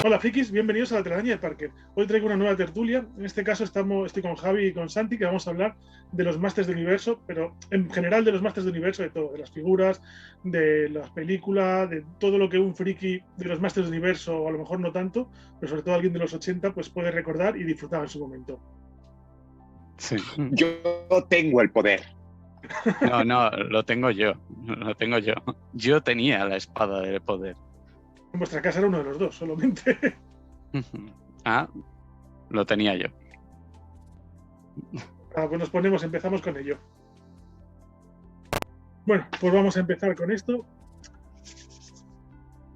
Hola frikis, bienvenidos a la telaraña de Parker. Hoy traigo una nueva tertulia. En este caso estoy con Javi y con Santi, que vamos a hablar de los Masters de Universo, pero en general de los Masters de Universo, de todo, de las figuras, de las películas, de todo lo que un friki de los Masters de Universo, o a lo mejor no tanto, pero sobre todo alguien de los 80, pues puede recordar y disfrutar en su momento. Sí. Yo tengo el poder. No, lo tengo yo. Yo tenía la espada del poder. En vuestra casa era uno de los dos, solamente. Ah, lo tenía yo. Pues empezamos con ello. Bueno, pues vamos a empezar con esto.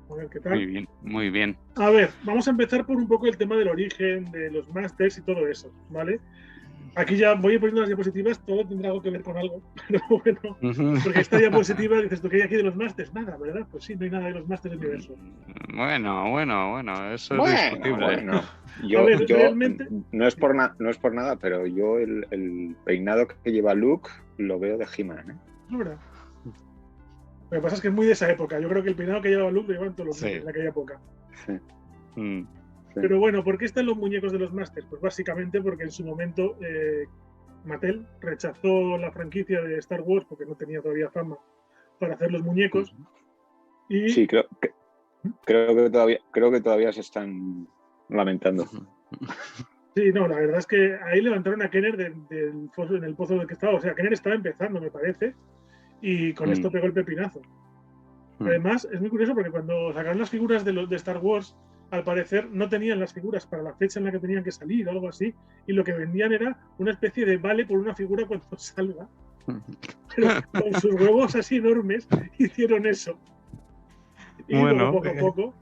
A ver qué tal. Muy bien. A ver, vamos a empezar por un poco el tema del origen de los Masters y todo eso, ¿vale? Aquí ya voy poniendo las diapositivas, todo tendrá algo que ver con algo, pero bueno, porque esta diapositiva dices, ¿tú qué hay aquí de los Masters? Nada, ¿verdad? Pues sí, no hay nada de los Masters del universo. Bueno, eso es discutible. Bueno. A ver, realmente... no es por nada, pero yo el peinado que lleva Luke lo veo de He-Man, ¿eh? Es verdad. Lo que pasa es que es muy de esa época. Yo creo que el peinado que llevaba Luke lo llevaban todos los niños en aquella época. Sí. Sí. Pero bueno, ¿por qué están los muñecos de los Masters? Pues básicamente porque en su momento Mattel rechazó la franquicia de Star Wars porque no tenía todavía fama para hacer los muñecos. Y... Sí, creo que todavía se están lamentando. Sí, no, la verdad es que ahí levantaron a Kenner en el pozo del que estaba. O sea, Kenner estaba empezando, me parece, y con esto pegó el pepinazo. Además, es muy curioso porque cuando sacaron las figuras de Star Wars, al parecer no tenían las figuras para la fecha en la que tenían que salir o algo así, y lo que vendían era una especie de vale por una figura cuando salga. Pero con sus huevos así enormes hicieron eso. Y bueno, luego, poco a poco,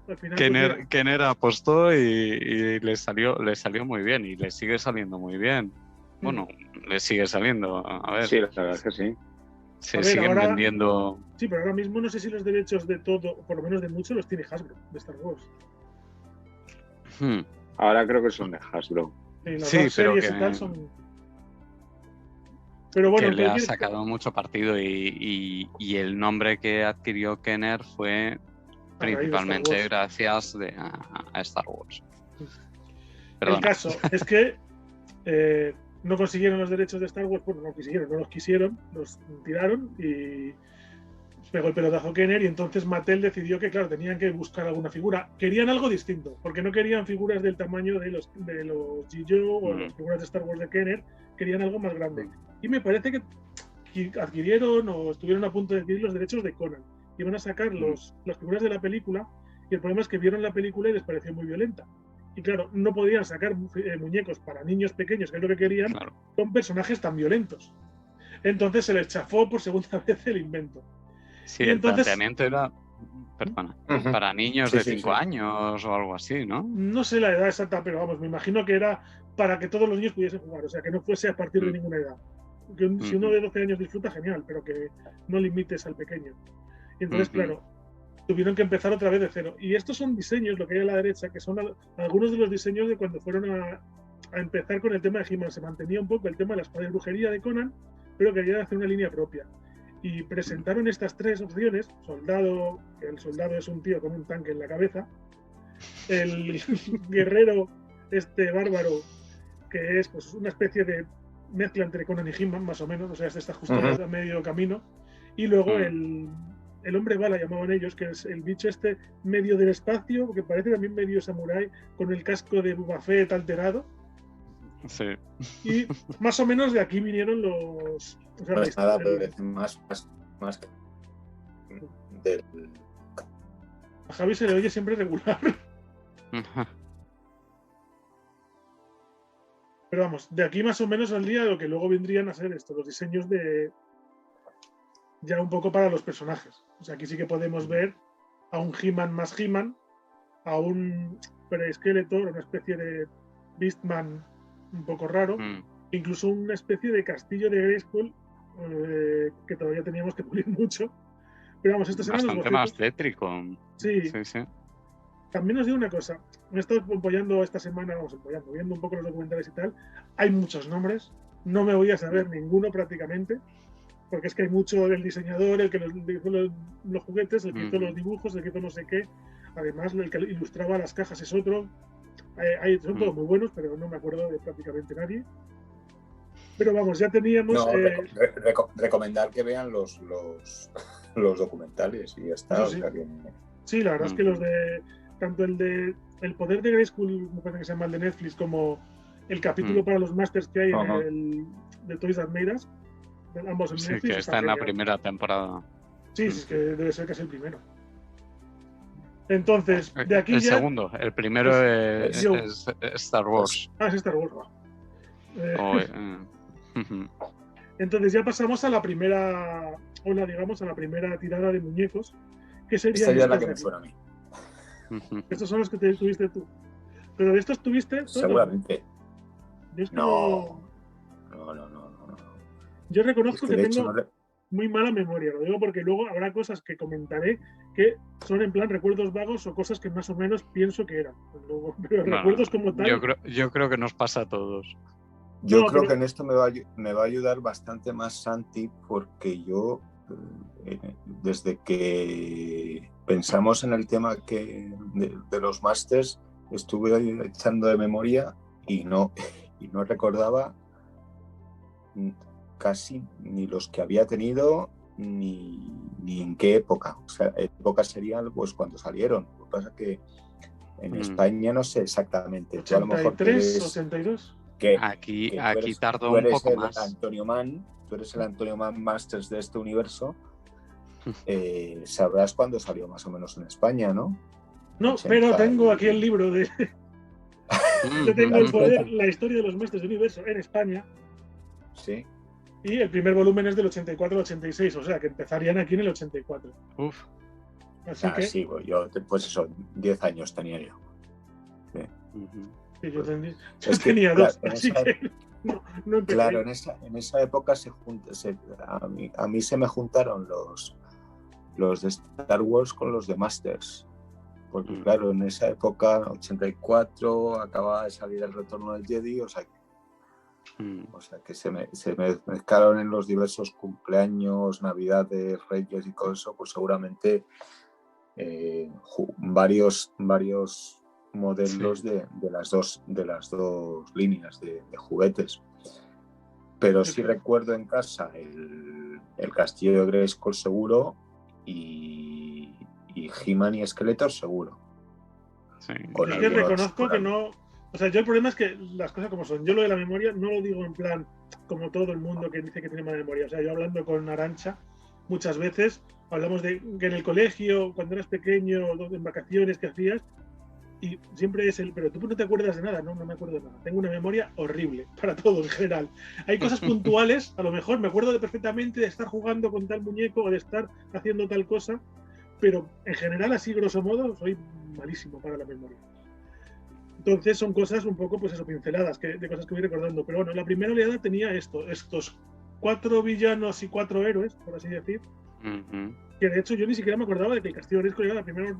al final... Kenner apostó y le salió muy bien, y le sigue saliendo muy bien. Bueno, le sigue saliendo, a ver. Sí, la verdad es que sí. Siguen vendiendo... Sí, pero ahora mismo no sé si los derechos de todo, o por lo menos de mucho, los tiene Hasbro, de Star Wars. Ahora creo que son de Hasbro. Sí, las series y tal son... Pero bueno, que le ha sacado mucho partido y el nombre que adquirió Kenner fue principalmente gracias a Star Wars. Perdona. El caso es que no consiguieron los derechos de Star Wars, bueno, no los quisieron, los tiraron y pegó el pelotazo Kenner, y entonces Mattel decidió que, claro, tenían que buscar alguna figura. Querían algo distinto, porque no querían figuras del tamaño de los G.I. o las figuras de Star Wars de Kenner, querían algo más grande. Y me parece que adquirieron o estuvieron a punto de adquirir los derechos de Conan. Iban a sacar las figuras de la película, y el problema es que vieron la película y les pareció muy violenta. Y claro, no podían sacar muñecos para niños pequeños, que es lo que querían, con personajes tan violentos. Entonces se les chafó por segunda vez el invento. Sí, el planteamiento era, perdona, para niños de 5 años o algo así, ¿no? No sé la edad exacta, pero vamos, me imagino que era para que todos los niños pudiesen jugar, o sea, que no fuese a partir de ninguna edad. Si uno de 12 años disfruta, genial, pero que no limites al pequeño. Y entonces, claro, tuvieron que empezar otra vez de cero. Y estos son diseños, lo que hay a la derecha, que son algunos de los diseños de cuando fueron a empezar con el tema de He-Man. Se mantenía un poco el tema de la espada de brujería de Conan, pero querían hacer una línea propia. Y presentaron estas tres opciones: soldado, que el soldado es un tío con un tanque en la cabeza; el guerrero, bárbaro, que es pues una especie de mezcla entre Conan y He-Man, más o menos, o sea, está justo a medio camino; y luego el hombre bala, llamaban ellos, que es el bicho medio del espacio, que parece también medio samurái, con el casco de Boba Fett alterado. Sí. Y más o menos de aquí vinieron los... O sea, no es nada, pero más del... A Javi se le oye siempre regular. Pero vamos, de aquí más o menos saldría lo que luego vendrían a ser los diseños de... ya un poco para los personajes. O sea, aquí sí que podemos ver a un He-Man más He-Man, a un Pre-Skeletor, una especie de Beastman un poco raro, incluso una especie de castillo de Grayskull que todavía teníamos que pulir mucho. Pero vamos, estos eran los bocetos. Bastante más tétrico. Sí. Sí. También os digo una cosa, me he estado apoyando esta semana, viendo un poco los documentales y tal. Hay muchos nombres, no me voy a saber ninguno prácticamente, porque es que hay mucho del diseñador, el que hizo los juguetes, el que hizo los dibujos, el que hizo no sé qué. Además, el que ilustraba las cajas es otro. Son todos muy buenos, pero no me acuerdo de prácticamente nadie. Pero vamos, ya teníamos... No, recomendar que vean los documentales y ya está. Sí. O sea que... Sí, la verdad es que los de... Tanto el de El poder de Grayskull, me parece que se llama el de Netflix, como el capítulo para los Masters que hay en el de Toys That Made Us, ambos en Netflix. Sí, que está en la primera temporada. Sí, es que debe ser que es el primero. Entonces, de aquí el ya... segundo, el primero es Star Wars. Es Star Wars. Entonces ya pasamos a la primera ola, digamos, a la primera tirada de muñecos, que sería... Esta ya es la que me suena a mí. Estos son los que tuviste tú. Pero de estos tuviste todos. Seguramente. No. Yo reconozco que tengo muy mala memoria, lo digo porque luego habrá cosas que comentaré que son en plan recuerdos vagos o cosas que más o menos pienso que eran. Pero recuerdos como tal... Yo creo que nos pasa a todos. Yo creo que en esto me va a ayudar bastante más Santi, porque yo, desde que pensamos en el tema de los Masters, estuve echando de memoria y no recordaba casi ni los que había tenido ni en qué época. O sea, época sería pues cuando salieron. Lo que pasa es que en España no sé exactamente. 83, a lo mejor 82. Aquí tardó un poco más. Tú eres el Antonio Mann Masters de este universo. Sabrás cuándo salió más o menos en España, ¿no? No, pero tengo aquí el libro de... Yo tengo el poder, la historia de los Masters del Universo en España. Sí. Y el primer volumen es del 84 al 86, o sea que empezarían aquí en el 84. Uf. Así que... Sí, pues eso, 10 años tenía yo. Sí. Sí, yo tenía 2, así que no empecé. Claro, en esa época a mí se me juntaron los de Star Wars con los de Masters. Porque claro, en esa época, 84, acababa de salir el Retorno del Jedi, o sea que se me mezclaron en los diversos cumpleaños, navidades, reyes y todo eso, pues seguramente varios modelos de las dos líneas de juguetes. Pero sí recuerdo en casa el castillo de Grayskull seguro y He-Man y Skeletor seguro. Sí. Yo es que reconozco que no... O sea, yo el problema es que las cosas como son. Yo lo de la memoria no lo digo en plan como todo el mundo que dice que tiene mala memoria. O sea, yo hablando con Arantxa muchas veces hablamos de que en el colegio, cuando eras pequeño, en vacaciones que hacías, y siempre es pero tú no te acuerdas de nada. No me acuerdo de nada. Tengo una memoria horrible para todo en general. Hay cosas puntuales, a lo mejor me acuerdo perfectamente de estar jugando con tal muñeco o de estar haciendo tal cosa, pero en general, así grosso modo, soy malísimo para la memoria. Entonces son cosas un poco, pues eso, pinceladas de cosas que voy recordando. Pero bueno, la primera oleada tenía estos 4 villanos y 4 héroes, por así decir, que de hecho yo ni siquiera me acordaba de que el Castillo de Grayskull era la primera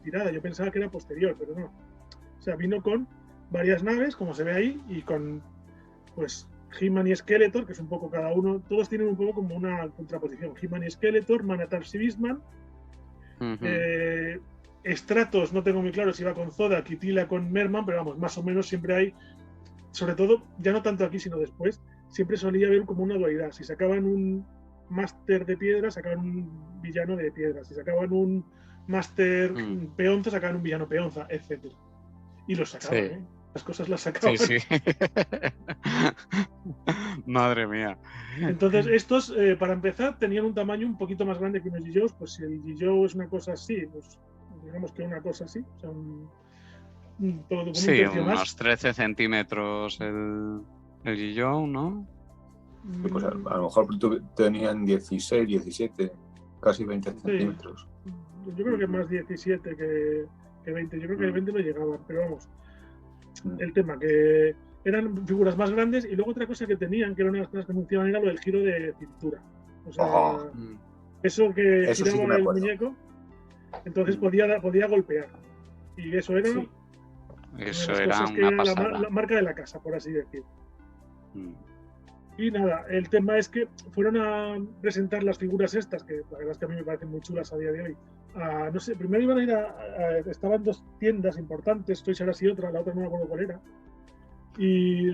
tirada. Yo pensaba que era posterior, pero no. O sea, vino con varias naves, como se ve ahí, y con, pues, He-Man y Skeletor, que es un poco cada uno, todos tienen un poco como una contraposición. He-Man y Skeletor, Man-at-Arms y Beastman. Stratos, no tengo muy claro si iba con Zodak y Tila con Merman, pero vamos, más o menos siempre hay, sobre todo, ya no tanto aquí, sino después, siempre solía haber como una dualidad. Si sacaban un máster de piedra, sacaban un villano de piedra. Si sacaban un máster peonza, sacaban un villano peonza, etc. Y los sacaban, sí. Las cosas las sacaban. Sí. Madre mía. Entonces, estos, para empezar, tenían un tamaño un poquito más grande que unos G-Joes. Pues si el G-Joe es una cosa así, pues digamos que una cosa así. O sea, unos 13 centímetros el G-Joe, ¿no? Pues a lo mejor tenían 16, 17, casi 20 centímetros. Yo creo que más 17 que 20. Yo creo que el 20 no llegaban, pero vamos. El tema, que eran figuras más grandes, y luego otra cosa que tenían, que era una de las cosas que funcionaban, era lo del giro de cintura. O sea, eso que giraba el muñeco, entonces podía golpear. Y eso era... Sí. Eso era una pasada. La marca de la casa, por así decir. Y nada, el tema es que fueron a presentar las figuras estas, que la verdad es que a mí me parecen muy chulas a día de hoy. No sé, primero iban a ir estaban dos tiendas importantes, Toys R Us y otra, la otra no me acuerdo cuál era. Y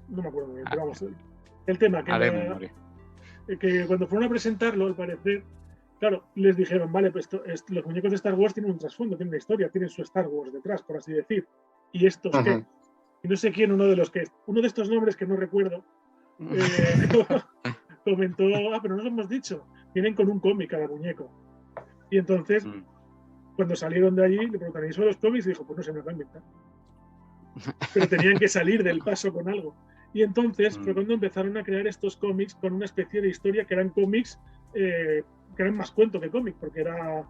no me acuerdo muy bien, pero vamos, el tema que cuando fueron a presentarlo, al parecer, claro, les dijeron, vale, pues los muñecos de Star Wars tienen un trasfondo, tienen una historia, tienen su Star Wars detrás, por así decir. ¿Y estos qué? Y no sé quién, uno de estos nombres que no recuerdo, comentó, pero no lo hemos dicho, vienen con un cómic cada muñeco. Y entonces, cuando salieron de allí, le preguntaron, ¿y sobre los cómics? Y dijo, pues no se me va a inventar. Pero tenían que salir del paso con algo. Y entonces fue cuando empezaron a crear estos cómics con una especie de historia que eran cómics, que eran más cuento que cómic, porque era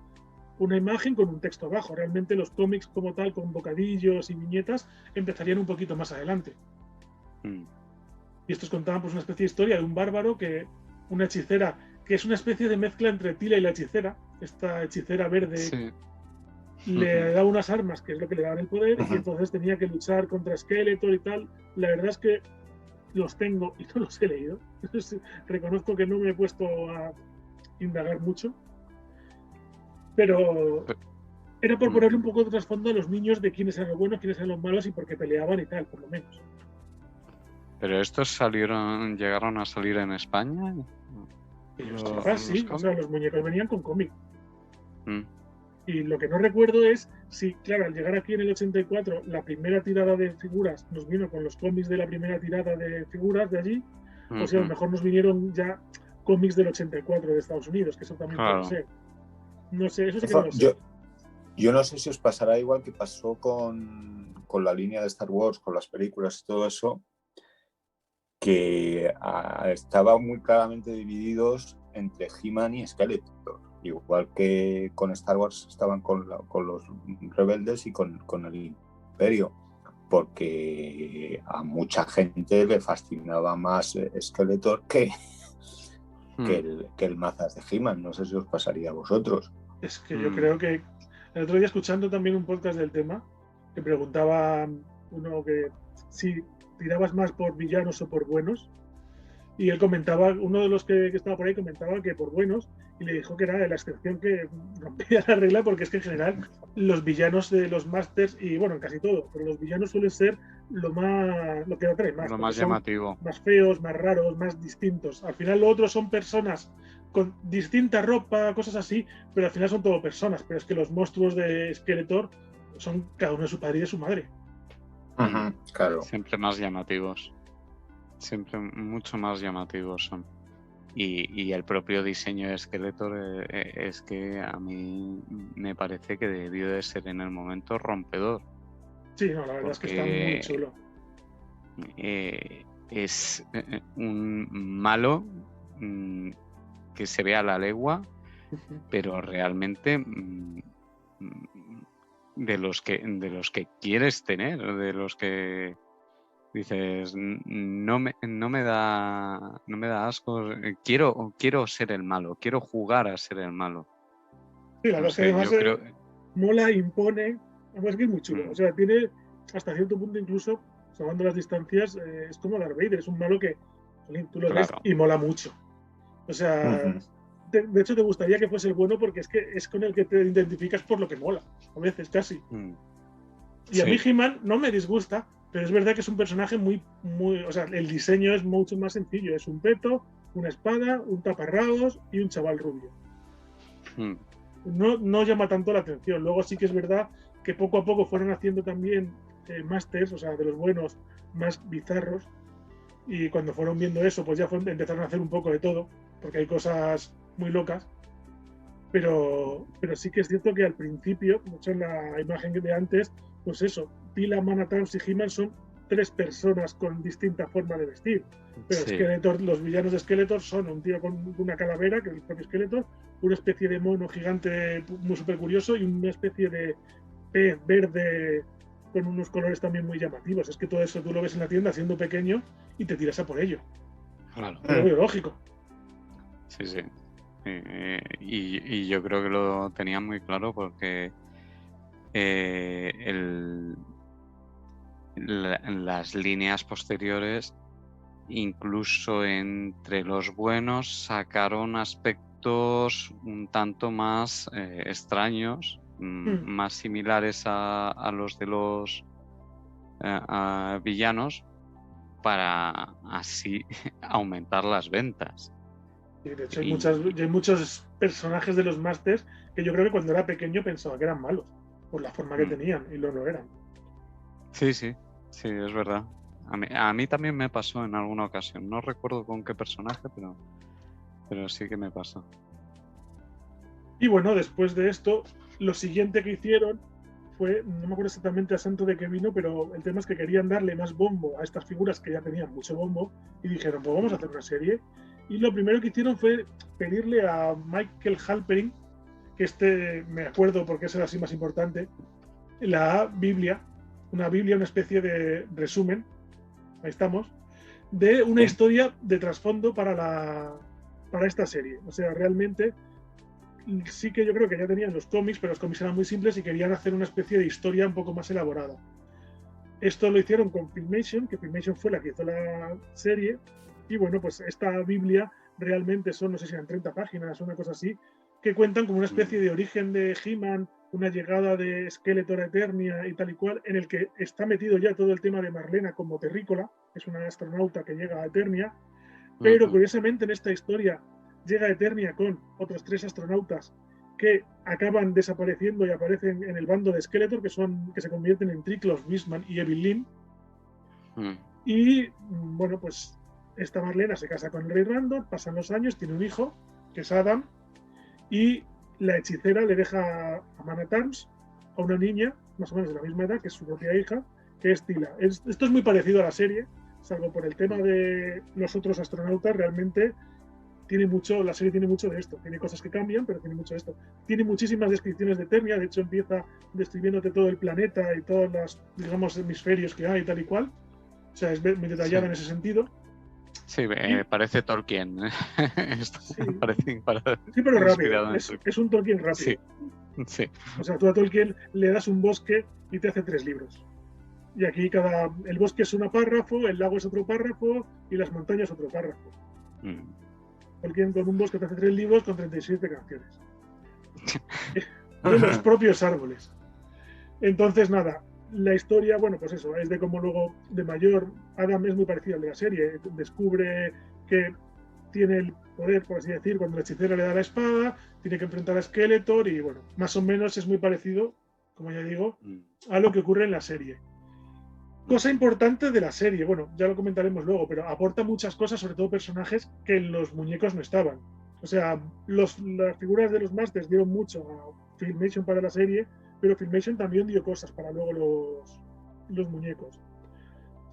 una imagen con un texto abajo. Realmente los cómics como tal, con bocadillos y viñetas, empezarían un poquito más adelante. Y estos contaban pues una especie de historia de un bárbaro, una hechicera, que es una especie de mezcla entre Tila y la hechicera, esta hechicera verde. Sí. Le da unas armas, que es lo que le daban el poder, y entonces tenía que luchar contra Skeletor y tal. La verdad es que los tengo y no los he leído. Entonces, reconozco que no me he puesto a indagar mucho, pero era por ponerle un poco de trasfondo a los niños de quiénes eran los buenos, quiénes eran los malos y por qué peleaban y tal, por lo menos. ¿Pero estos llegaron a salir en España? Sí, o sea, los muñecos venían con cómic. Y lo que no recuerdo es si, claro, al llegar aquí en el 84, la primera tirada de figuras nos vino con los cómics de la primera tirada de figuras de allí, o si a lo mejor nos vinieron ya cómics del 84 de Estados Unidos, que eso también puede ser. No sé, eso sí que no lo sé. Yo no sé si os pasará igual que pasó con la línea de Star Wars, con las películas y todo eso, que estaban muy claramente divididos entre He-Man y Skeletor. Igual que con Star Wars estaban con los rebeldes y con el Imperio, porque a mucha gente le fascinaba más Skeletor que el Mazas de He-Man. No sé si os pasaría a vosotros. Es que yo creo que el otro día, escuchando también un podcast del tema, que preguntaba uno que si tirabas más por villanos o por buenos, y él comentaba, uno de los que estaba por ahí comentaba que por buenos, y le dijo que era la excepción que rompía la regla, porque es que en general los villanos de los Masters, y bueno, en casi todo, pero los villanos suelen ser lo que atrae más. Lo más llamativo. Más feos, más raros, más distintos. Al final lo otro son personas con distinta ropa, cosas así, pero al final son todo personas. Pero es que los monstruos de Skeletor son cada uno de su padre y de su madre. Claro. Siempre más llamativos. Siempre mucho más llamativos son. Y el propio diseño de Skeletor es que a mí me parece que debió de ser en el momento rompedor. Sí, no, la verdad es que está muy chulo. Es un malo que se ve a la legua, pero realmente de los que quieres tener, de los que dices, no me da asco, quiero ser el malo, quiero jugar a ser el malo. Sí, la verdad es que además mola, impone, además que es muy chulo. O sea, tiene hasta cierto punto, incluso salvando las distancias, es como Darth Vader, es un malo que tú lo ves y mola mucho. O sea, de hecho te gustaría que fuese el bueno, porque es que es con el que te identificas por lo que mola, a veces casi. Y a mí He-Man no me disgusta, pero es verdad que es un personaje muy, o sea, el diseño es mucho más sencillo. Es un peto, una espada, un taparrabos y un chaval rubio. No llama tanto la atención. Luego sí que es verdad que poco a poco fueron haciendo también masters, o sea, de los buenos, más bizarros. Y cuando fueron viendo eso, pues ya empezaron a hacer un poco de todo, porque hay cosas muy locas. Pero sí que es cierto que al principio, mucho en la imagen de antes, pues eso, Tila, Manatams y He-Man son 3 personas con distinta forma de vestir. Pero Skeletor, los villanos de Skeletor son un tío con una calavera, que es el propio Skeletor, una especie de mono gigante muy súper curioso y una especie de pez verde con unos colores también muy llamativos. Es que todo eso tú lo ves en la tienda siendo pequeño y te tiras a por ello. Claro. Pero muy lógico. Sí. Y yo creo que lo tenían muy claro porque el las líneas posteriores, incluso entre los buenos, sacaron aspectos un tanto más extraños, más similares a los de los a villanos, para así aumentar las ventas. Y de hecho hay muchos personajes de los Masters que yo creo que cuando era pequeño pensaba que eran malos por la forma que tenían, y no lo eran. Sí, es verdad. A mí también me pasó en alguna ocasión. No recuerdo con qué personaje, pero sí que me pasó. Y bueno, después de esto, lo siguiente que hicieron fue, no me acuerdo exactamente a santo de qué vino, pero el tema es que querían darle más bombo a estas figuras que ya tenían mucho bombo, y dijeron, pues vamos a hacer una serie. Y lo primero que hicieron fue pedirle a Michael Halperin, que me acuerdo porque es el así más importante, la Biblia, una especie de resumen, ahí estamos, de una historia de trasfondo para esta serie. O sea, realmente sí que yo creo que ya tenían los cómics, pero los cómics eran muy simples y querían hacer una especie de historia un poco más elaborada. Esto lo hicieron con Filmation, que Filmation fue la que hizo la serie, y bueno, pues esta Biblia realmente son, no sé si eran 30 páginas o una cosa así, que cuentan como una especie de origen de He-Man, una llegada de Skeletor a Eternia y tal y cual, en el que está metido ya todo el tema de Marlena como terrícola, es una astronauta que llega a Eternia, pero curiosamente en esta historia llega a Eternia con otros 3 astronautas que acaban desapareciendo y aparecen en el bando de Skeletor, que se convierten en Triclops, Beastman y Evil Lyn. Y bueno, pues esta Marlena se casa con el Rey Randor, pasan los años, tiene un hijo, que es Adam, y la hechicera le deja a Man at Arms a una niña, más o menos de la misma edad, que es su propia hija, que es Tila. Esto es muy parecido a la serie, salvo por el tema de los otros astronautas. Realmente la serie tiene mucho de esto. Tiene cosas que cambian, pero tiene mucho de esto. Tiene muchísimas descripciones de Eternia, de hecho empieza describiéndote todo el planeta y todos los, digamos, hemisferios que hay y tal y cual. O sea, es muy detallada en ese sentido. Sí, parece Tolkien. Sí, sí, pero rápido. Es un Tolkien rápido. Sí. O sea, tú a Tolkien le das un bosque y te hace 3 libros. Y aquí el bosque es un párrafo, el lago es otro párrafo y las montañas otro párrafo. Tolkien con un bosque te hace 3 libros con 37 canciones. De los propios árboles. Entonces, nada, la historia, bueno, pues eso, es de cómo luego de mayor Adam es muy parecido al de la serie. Descubre que tiene el poder, por así decir, cuando la hechicera le da la espada, tiene que enfrentar a Skeletor y bueno, más o menos es muy parecido, como ya digo, a lo que ocurre en la serie. Cosa importante de la serie, bueno, ya lo comentaremos luego, pero aporta muchas cosas, sobre todo personajes que en los muñecos no estaban. O sea, las figuras de los Masters dieron mucho a Filmation para la serie, pero Filmation también dio cosas para luego los muñecos.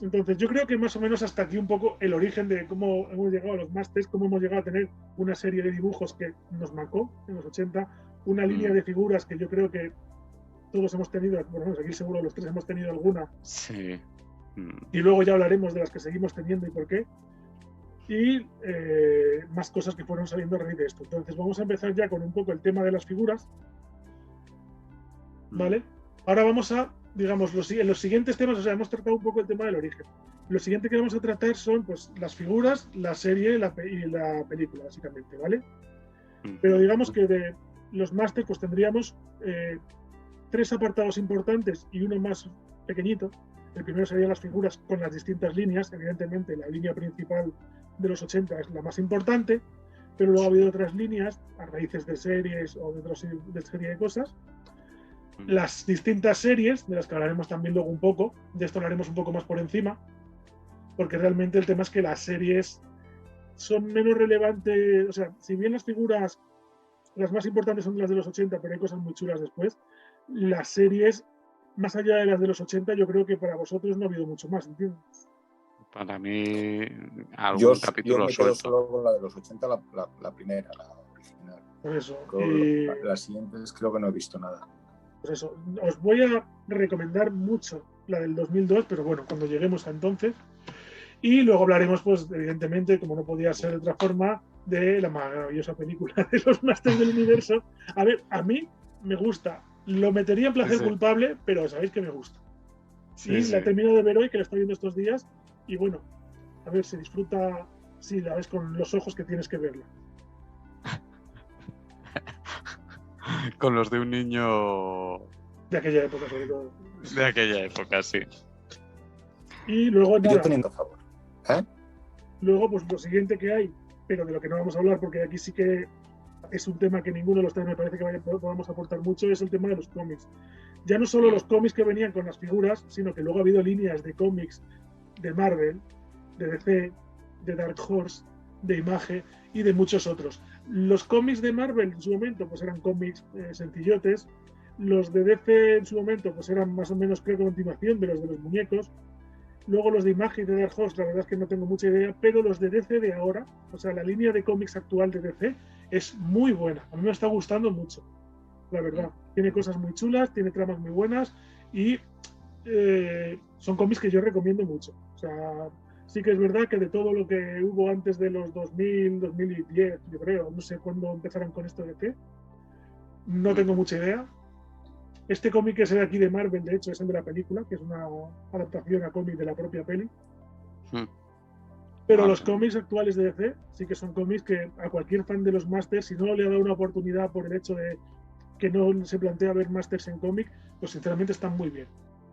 Entonces, yo creo que más o menos hasta aquí un poco el origen de cómo hemos llegado a los Masters, cómo hemos llegado a tener una serie de dibujos que nos marcó en los 80, una línea de figuras que yo creo que todos hemos tenido, bueno, aquí seguro los 3 hemos tenido alguna. Sí. Y luego ya hablaremos de las que seguimos teniendo y por qué. Y más cosas que fueron saliendo a raíz de esto. Entonces, vamos a empezar ya con un poco el tema de las figuras. ¿Vale? Ahora vamos a, digamos, en los siguientes temas, o sea, hemos tratado un poco el tema del origen. Lo siguiente que vamos a tratar son pues las figuras, la serie y la película, básicamente, ¿vale? Pero digamos que de los Masters pues tendríamos 3 apartados importantes y uno más pequeñito. El primero serían las figuras con las distintas líneas. Evidentemente, la línea principal de los 80 es la más importante, pero luego ha habido otras líneas a raíces de series o de serie de cosas. Las distintas series, de las que hablaremos también luego un poco, de esto hablaremos un poco más por encima, porque realmente el tema es que las series son menos relevantes. O sea, si bien las figuras, las más importantes son las de los 80, pero hay cosas muy chulas después, las series, más allá de las de los 80, yo creo que para vosotros no ha habido mucho más, ¿entiendes? Para mí, algún capítulo yo me quedo solo con la de los 80, la primera, la original. Por eso. Las siguientes creo que no he visto nada. Pues eso, os voy a recomendar mucho la del 2002, pero bueno, cuando lleguemos a entonces. Y luego hablaremos, pues, evidentemente, como no podía ser de otra forma, de la maravillosa película de los Masters del Universo. A ver, a mí me gusta. Lo metería en placer culpable, pero sabéis que me gusta. y la he terminado de ver hoy, que la estoy viendo estos días, y bueno, a ver, se disfruta si la ves con los ojos que tienes que verla. Con los de un niño... De aquella época, sobre todo. De aquella época, sí. Y luego, nada, Yo teniendo a favor. luego, pues lo siguiente que hay, pero de lo que no vamos a hablar, porque aquí sí que es un tema que ninguno de los tres me parece que podamos aportar mucho, es el tema de los cómics. Ya no solo los cómics que venían con las figuras, sino que luego ha habido líneas de cómics de Marvel, de DC, de Dark Horse, de Image y de muchos otros. Los cómics de Marvel en su momento pues eran cómics sencillotes. Los de DC en su momento pues eran más o menos, creo, continuación de los muñecos. Luego los de Image y de Dark Horse, la verdad es que no tengo mucha idea, pero los de DC de ahora, o sea, la línea de cómics actual de DC es muy buena. A mí me está gustando mucho, la verdad. Tiene cosas muy chulas, tiene tramas muy buenas y son cómics que yo recomiendo mucho. O sea, sí que es verdad que de todo lo que hubo antes de los 2000, 2010, yo creo, no sé cuándo empezaron con esto de DC, no tengo mucha idea. Este cómic que es el aquí de Marvel, de hecho, es el de la película, que es una adaptación a cómic de la propia peli. Pero los cómics actuales de DC sí que son cómics que a cualquier fan de los Masters, si no le ha dado una oportunidad por el hecho de que no se plantea ver Masters en cómic, pues sinceramente están muy bien.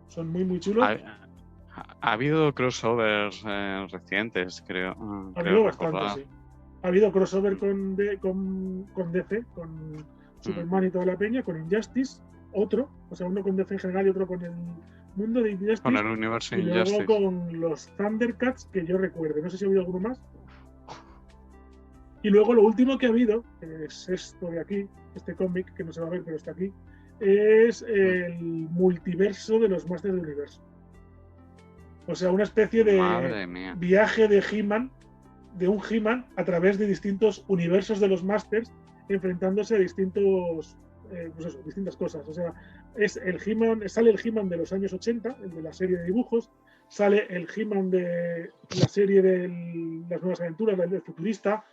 Son muy, muy chulos. Ha habido crossovers recientes, creo. Ha habido bastante, sí. Ha habido crossover con DC, con Superman y toda la peña, con Injustice, otro, o sea, uno con DC en general y otro con el mundo de Injustice. Con el universo y Injustice. luego con los Thundercats, que yo recuerde. No sé si ha habido alguno más. Y luego lo último que ha habido, que es esto de aquí, este cómic, que no se va a ver, pero está aquí, es el multiverso de los Masters del Universo. O sea, una especie de viaje de He-Man, de un He-Man a través de distintos universos de los Masters, enfrentándose a distintos, pues eso, distintas cosas. O sea, es el He-Man, sale el He-Man de los años 80, el de la serie de dibujos, sale el He-Man de la serie de las nuevas aventuras, del futurista,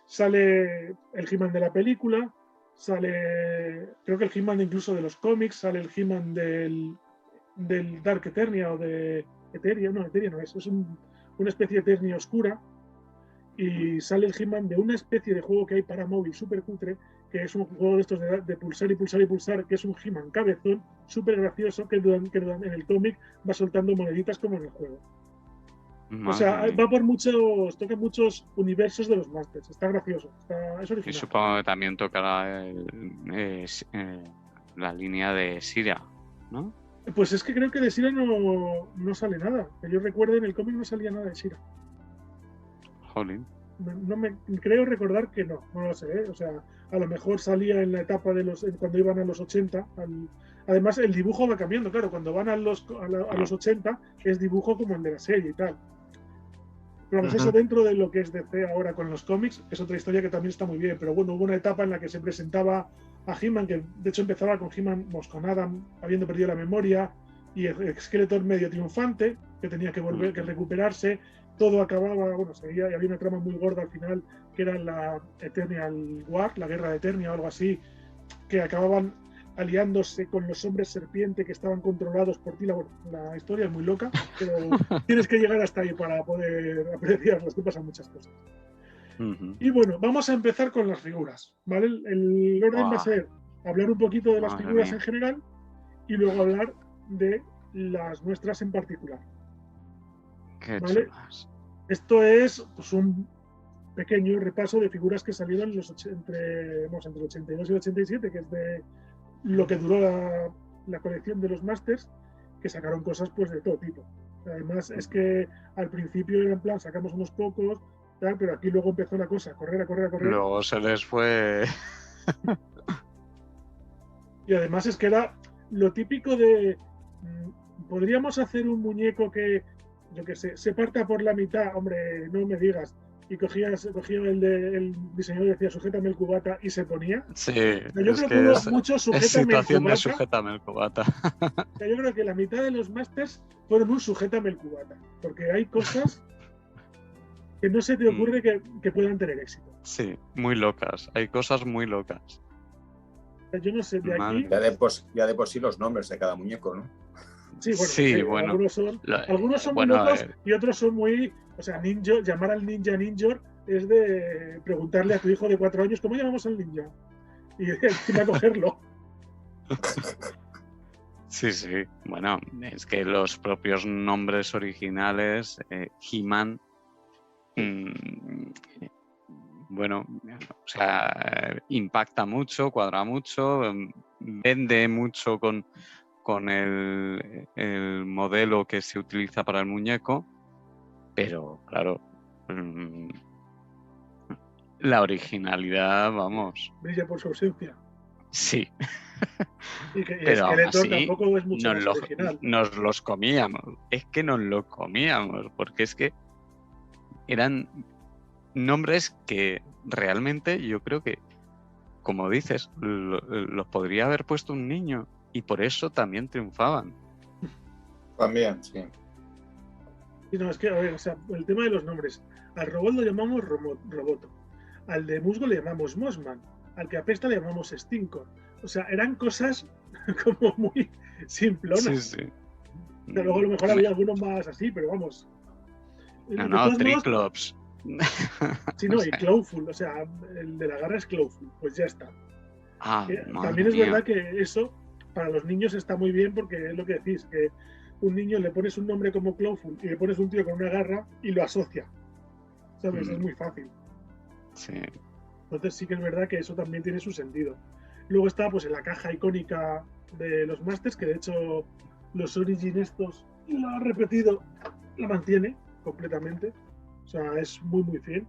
sale el He-Man de la película, sale, creo que el He-Man incluso de los cómics, sale el He-Man del Dark Eternia o de Eteria no es una especie de Eternia oscura, y sale el He-Man de una especie de juego que hay para móvil súper cutre, que es un juego de estos de pulsar y pulsar y pulsar, que es un He-Man cabezón, súper gracioso, que en el cómic va soltando moneditas como en el juego. O sea, va por toca muchos universos de los Masters, está gracioso, es original. Y supongo que también tocará la línea de Sira, ¿no? Pues es que creo que de Sira no sale nada. Que yo recuerde, en el cómic no salía nada de Sira. Jolín. Creo recordar que no lo sé, ¿eh? O sea, a lo mejor salía en la etapa de cuando iban a los 80. Además, el dibujo va cambiando, claro, cuando van a los 80 es dibujo como el de la serie y tal. Pero pues eso dentro de lo que es DC ahora con los cómics es otra historia que también está muy bien. Pero bueno, hubo una etapa en la que se presentaba a He-Man, que de hecho empezaba con He-Man, con Adam habiendo perdido la memoria, y el Skeletor medio triunfante, que tenía que volver, que recuperarse. Todo acababa, bueno, había una trama muy gorda al final, que era la Eternial War, la guerra de Eternia o algo así, que acababan aliándose con los hombres serpiente que estaban controlados por ti. La historia es muy loca, pero tienes que llegar hasta ahí para poder apreciarlas, que pasan muchas cosas. Y bueno, vamos a empezar con las figuras, ¿vale? El orden va a ser hablar un poquito de las figuras en general y luego hablar de las nuestras en particular. ¿Vale? Esto es pues, un pequeño repaso de figuras que salieron entre el 82 y el 87, que es de lo que duró la colección de los Masters, que sacaron cosas pues de todo tipo. Además es que al principio era en plan, sacamos unos pocos, tal, pero aquí luego empezó la cosa, a correr. Luego se les fue... Y además es que era lo típico de... podríamos hacer un muñeco que, yo que sé, se parta por la mitad, hombre, no me digas, y cogía el diseñador y decía, sujétame el cubata, y se ponía. Sí, yo creo que hubo mucho sujétame el cubata. Yo creo que la mitad de los Masters fueron un sujétame el cubata, porque hay cosas que no se te ocurre que puedan tener éxito. Sí, muy locas, hay cosas muy locas. Yo no sé, de aquí... Ya de por sí los nombres de cada muñeco, ¿no? Sí, bueno, Sí, bueno. Algunos son muy locos y otros son muy. O sea, ninja, llamar al ninja ninja es de preguntarle a tu hijo de 4 años cómo llamamos al ninja. Y encima cogerlo. Sí, sí. Bueno, es que los propios nombres originales, He-Man, bueno, o sea, impacta mucho, cuadra mucho, vende mucho con el modelo que se utiliza para el muñeco, pero claro, la originalidad, vamos, Brilla por su ausencia. sí. Y Pero aún Skeletor así tampoco es mucho más original. nos los comíamos. Es que nos los comíamos, porque es que eran nombres que realmente yo creo que, como dices, los podría haber puesto un niño y por eso también triunfaban. También, sí. Y no, es que, a ver, o sea, el tema de los nombres. Al robot lo llamamos Roboto. Al de musgo le llamamos Mossman. Al que apesta le llamamos Stinkor. O sea, eran cosas como muy simplonas. Sí, sí. O sea, luego a lo mejor había algunos más así, pero vamos. No, Triclops. Sí, no, y Clawful, o sea, el de la garra es Clawful, pues ya está. También es verdad que eso para los niños está muy bien porque es lo que decís, que un niño le pones un nombre como Clawful y le pones un tío con una garra y lo asocia. ¿Sabes? Es muy fácil. Sí. Entonces sí que es verdad que eso también tiene su sentido. Luego está pues en la caja icónica de los Masters, que de hecho los Origin estos lo ha repetido, la mantiene completamente. O sea, es muy muy fiel.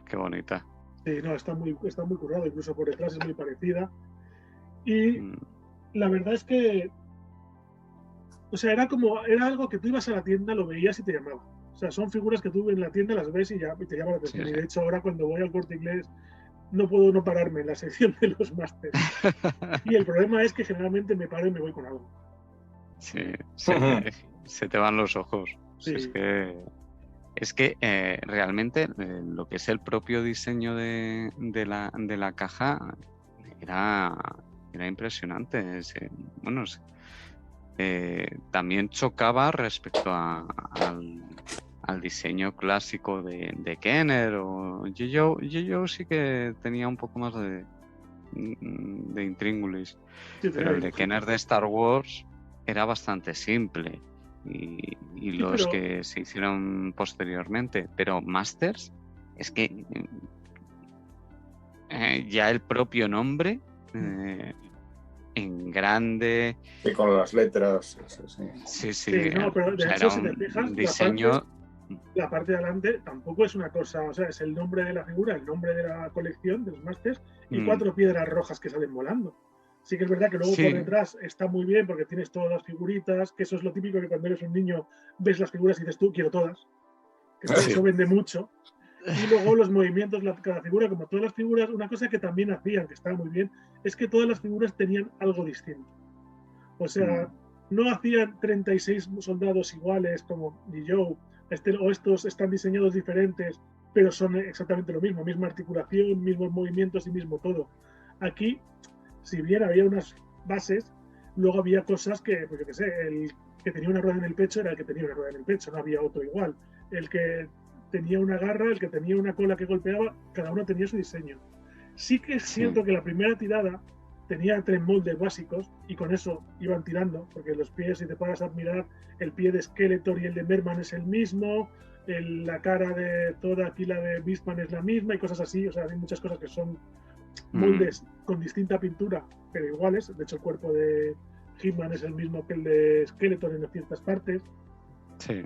Qué bonita. Sí, no, está muy currado, incluso por detrás es muy parecida. Y la verdad es que, o sea, era algo que tú ibas a la tienda, lo veías y te llamaba. O sea, son figuras que tú en la tienda las ves y ya te llama la atención. Sí, sí. Y de hecho ahora cuando voy al Corte Inglés no puedo no pararme en la sección de los Masters. Y el problema es que generalmente me paro y me voy con algo. Sí, se te van los ojos. Sí. Es que realmente lo que es el propio diseño de la caja era impresionante. Bueno, también chocaba respecto al diseño clásico de Kenner o G.I. Joe sí que tenía un poco más de intríngulis, sí, pero el de Kenner de Star Wars era bastante simple y los que se hicieron posteriormente, pero Masters es que ya el propio nombre en grande y con las letras sí, no, pero de hecho si te fijas diseño la parte de adelante tampoco es una cosa, o sea, es el nombre de la figura, el nombre de la colección de los Masters y 4 piedras rojas que salen volando. Sí que es verdad que luego por detrás está muy bien porque tienes todas las figuritas, que eso es lo típico que cuando eres un niño ves las figuras y dices tú, quiero todas. Que eso vende mucho. Y luego los movimientos, cada figura, como todas las figuras, una cosa que también hacían, que estaba muy bien, es que todas las figuras tenían algo distinto. O sea, no hacían 36 soldados iguales como Joe, o estos están diseñados diferentes, pero son exactamente lo mismo, misma articulación, mismos movimientos y mismo todo. Aquí, si bien había unas bases, luego había cosas que, pues yo qué sé, el que tenía una rueda en el pecho era el que tenía una rueda en el pecho, no había otro igual. El que tenía una garra, el que tenía una cola que golpeaba, cada uno tenía su diseño. Sí que es cierto que la primera tirada tenía 3 moldes básicos y con eso iban tirando, porque los pies, si te paras a mirar, el pie de Skeletor y el de Merman es el mismo, la cara de toda aquí la de Beastman es la misma y cosas así, o sea, hay muchas cosas que son moldes con distinta pintura, pero iguales. De hecho, el cuerpo de He-Man es el mismo que el de Skeletor en ciertas partes. Sí.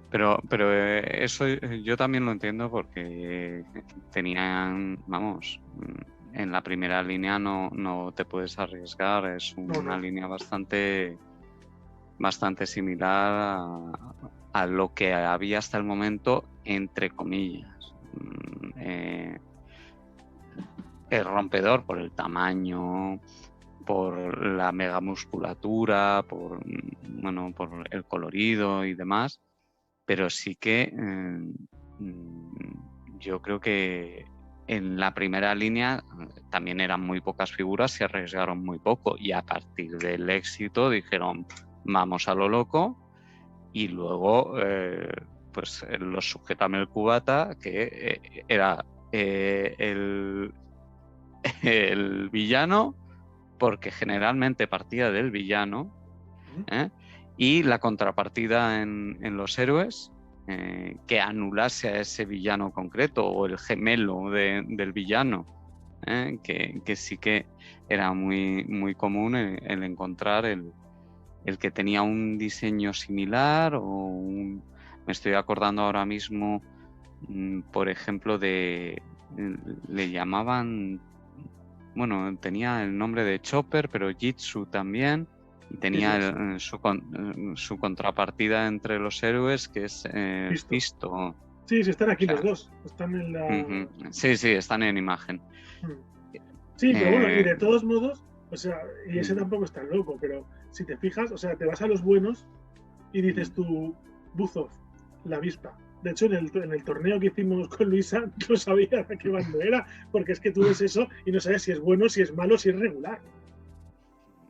Pero eso yo también lo entiendo porque tenían, vamos, en la primera línea no te puedes arriesgar, es una línea bastante similar a lo que había hasta el momento, entre comillas. El rompedor por el tamaño, por la megamusculatura, por el colorido y demás, pero sí que yo creo que en la primera línea también eran muy pocas figuras, se arriesgaron muy poco y a partir del éxito dijeron vamos a lo loco y luego pues los Sujétame el cubata, que era el villano, porque generalmente partía del villano, y la contrapartida en los héroes, que anulase a ese villano concreto o el gemelo del villano, que sí que era muy, muy común el encontrar el que tenía un diseño similar me estoy acordando ahora mismo, por ejemplo, le llamaban, bueno, tenía el nombre de Chopper, pero Jitsu también, y tenía su contrapartida entre los héroes, que es Fisto. Sí, están aquí los dos, están en la... Sí, están en imagen. Sí, pero bueno, y de todos modos, o sea, y ese tampoco es tan loco, pero si te fijas, o sea, te vas a los buenos y dices tú, Buzov, la avispa. De hecho, en el torneo que hicimos con Luisa, no sabía de qué bando era, porque es que tú ves eso y no sabes si es bueno, si es malo, si es regular.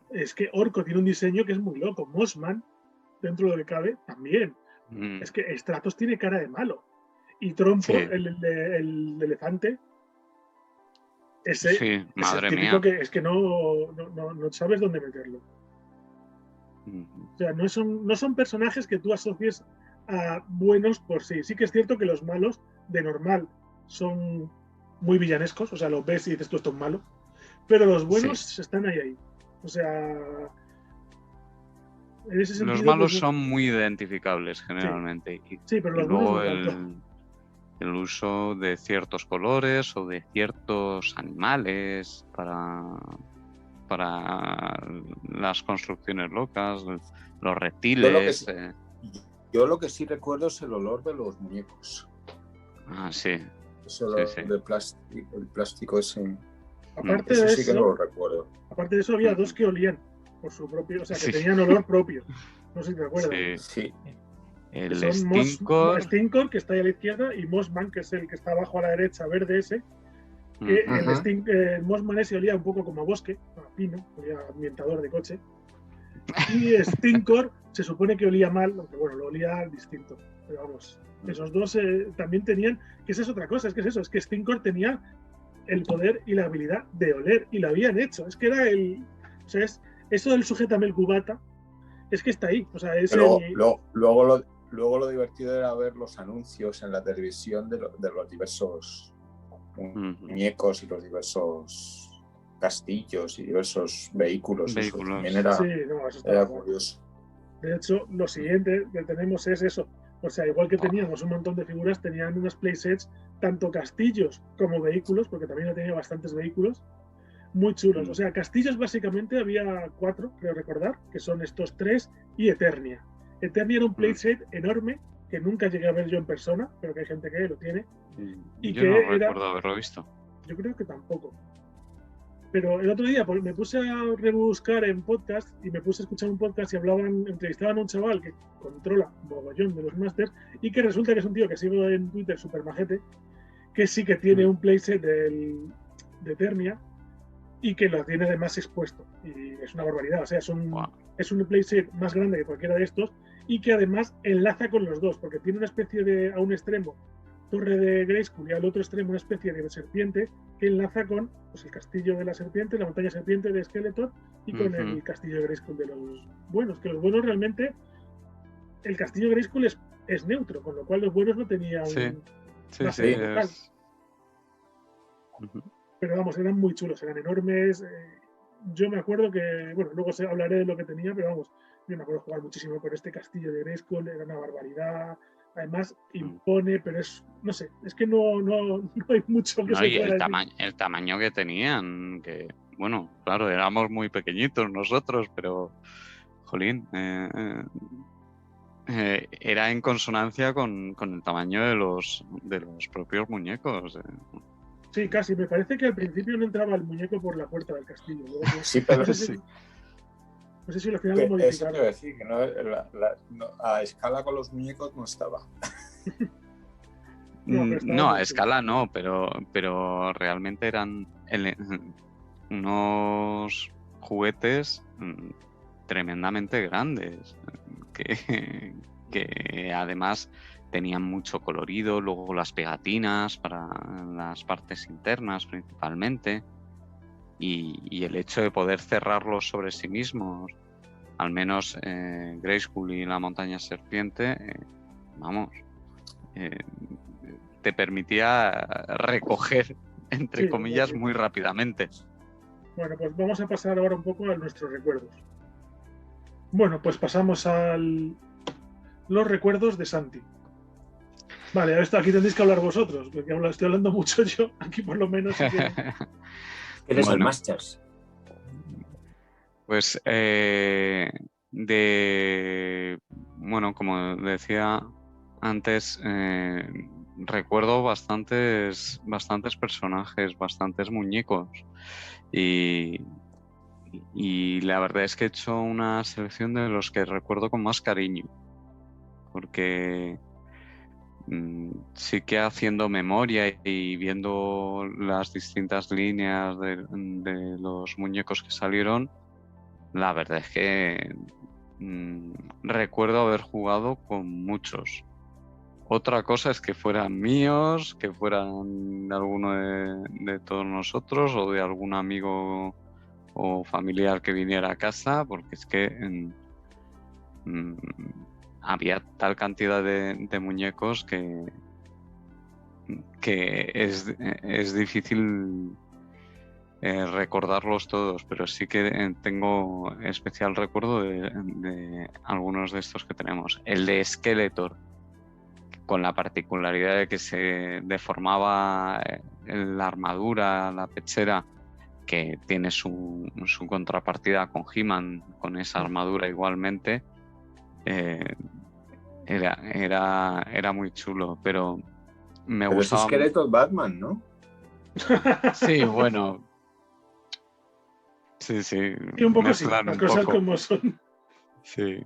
Es que Orko tiene un diseño que es muy loco. Mossman, dentro de lo que cabe, también. Es que Stratos tiene cara de malo. Y Trompo, el elefante, ese madre es típico mía. Que es que no sabes dónde meterlo. O sea, no son personajes que tú asocies a buenos por sí. Sí que es cierto que los malos, de normal, son muy villanescos. O sea, los ves y dices, esto es malo. Pero los buenos están ahí. O sea, en ese sentido... Los malos son muy identificables generalmente. Sí, pero los luego buenos el uso de ciertos colores o de ciertos animales para las construcciones locas, los reptiles. Yo lo que sí recuerdo es el olor de los muñecos. Sí. Ese olor de el plástico ese. Aparte de sí eso, que no lo recuerdo. Aparte de eso, había dos que olían por su propio, o sea, que tenían olor propio. No sé si te acuerdas. Sí. El Stinkor, que está ahí a la izquierda, y Mossman, que es el que está abajo a la derecha, verde ese. Que el Mossman ese olía un poco como a bosque, a pino, olía a ambientador de coche. Y Stinkor se supone que olía mal, aunque bueno, lo olía distinto. Pero vamos, esos dos también tenían, que esa es otra cosa, es que Stinkor tenía el poder y la habilidad de oler, y lo habían hecho. Es que era o sea, eso del Sujétame el cubata, es que está ahí. O sea, luego lo divertido era ver los anuncios en la televisión de los diversos muñecos y los diversos castillos y diversos vehículos. Eso también era curioso. De hecho, lo siguiente que tenemos es eso. O sea, igual que teníamos un montón de figuras, tenían unos playsets, tanto castillos como vehículos, porque también ha tenido bastantes vehículos, muy chulos. O sea, castillos básicamente había 4, creo recordar, que son estos 3 y Eternia. Eternia era un playset enorme, que nunca llegué a ver yo en persona, pero que hay gente que lo tiene. Y yo no recuerdo haberlo visto. Yo creo que tampoco. Pero el otro día me puse a rebuscar en podcast y me puse a escuchar un podcast y entrevistaban a un chaval que controla un mogollón de los Masters y que resulta que es un tío que sigo en Twitter, súper majete, que sí que tiene un playset de Eternia y que lo tiene además expuesto. Y es una barbaridad. O sea, es un playset más grande que cualquiera de estos y que además enlaza con los dos, porque tiene una especie de, a un extremo, torre de Grayskull y al otro extremo una especie de serpiente que enlaza con el castillo de la serpiente, la montaña serpiente de Skeletor y con el castillo de Grayskull de los buenos. Que los buenos realmente, el castillo de Grayskull es neutro, con lo cual los buenos no tenían local. Pero vamos, eran muy chulos, eran enormes. Yo me acuerdo que, bueno, luego hablaré de lo que tenía, pero vamos, yo me acuerdo jugar muchísimo con este castillo de Grayskull, era una barbaridad. Además, impone, pero no sé, es que no hay mucho que se pueda decir. El tamaño que tenían, que, bueno, claro, éramos muy pequeñitos nosotros, pero, jolín, era en consonancia con el tamaño de los propios muñecos. Sí, casi. Me parece que al principio no entraba el muñeco por la puerta del castillo. Luego, sí, pero no sé si al final lo modificaron. Eso decir, que a escala con los muñecos no estaba. No, a escala no, pero realmente eran unos juguetes tremendamente grandes, que además tenían mucho colorido, luego las pegatinas para las partes internas principalmente, y el hecho de poder cerrarlos sobre sí mismos, al menos Grayskull y la montaña serpiente, te permitía recoger, entre comillas, muy rápidamente. Bueno, pues vamos a pasar ahora un poco a nuestros recuerdos. Bueno, pues pasamos a los recuerdos de Santi. Vale, aquí tendréis que hablar vosotros, porque estoy hablando mucho yo, aquí por lo menos. Eres el Masters. Pues como decía antes, recuerdo bastantes personajes, bastantes muñecos, y la verdad es que he hecho una selección de los que recuerdo con más cariño, porque sí que haciendo memoria y viendo las distintas líneas de los muñecos que salieron, la verdad es que recuerdo haber jugado con muchos. Otra cosa es que fueran míos, que fueran de alguno de todos nosotros o de algún amigo o familiar que viniera a casa, porque es que había tal cantidad de muñecos que es difícil recordarlos todos, pero sí que tengo especial recuerdo de algunos de estos que tenemos. El de Skeletor, con la particularidad de que se deformaba la armadura, la pechera, que tiene su contrapartida con He-Man, con esa armadura igualmente. Era muy chulo, pero me gustaba. Es Skeletor Batman, ¿no? Sí, bueno. Sí. Y un poco sí, las cosas como son. Sí.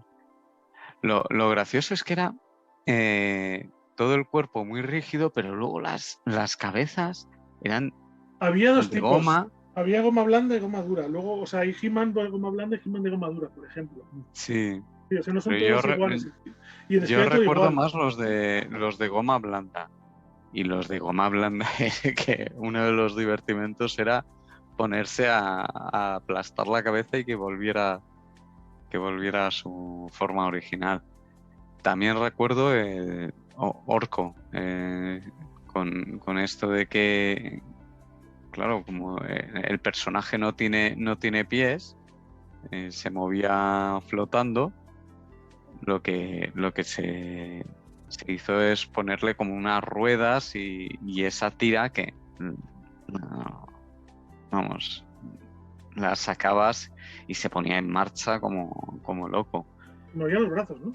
Lo gracioso es que era todo el cuerpo muy rígido, pero luego las cabezas eran Había dos de tipos. Goma. Había goma blanda y goma dura. Luego, hay He-Man de goma blanda y He-Man de goma dura, por ejemplo. Sí. O sea, no son todos iguales. Y yo recuerdo más los de goma blanda. Y los de goma blanda, que uno de los divertimentos era ponerse a aplastar la cabeza y que volviera a su forma original. También recuerdo Orko, con esto de que, claro, como el personaje no tiene pies, se movía flotando, lo que se hizo es ponerle como unas ruedas y esa tira que, la sacabas y se ponía en marcha como loco. Movía los brazos, ¿no?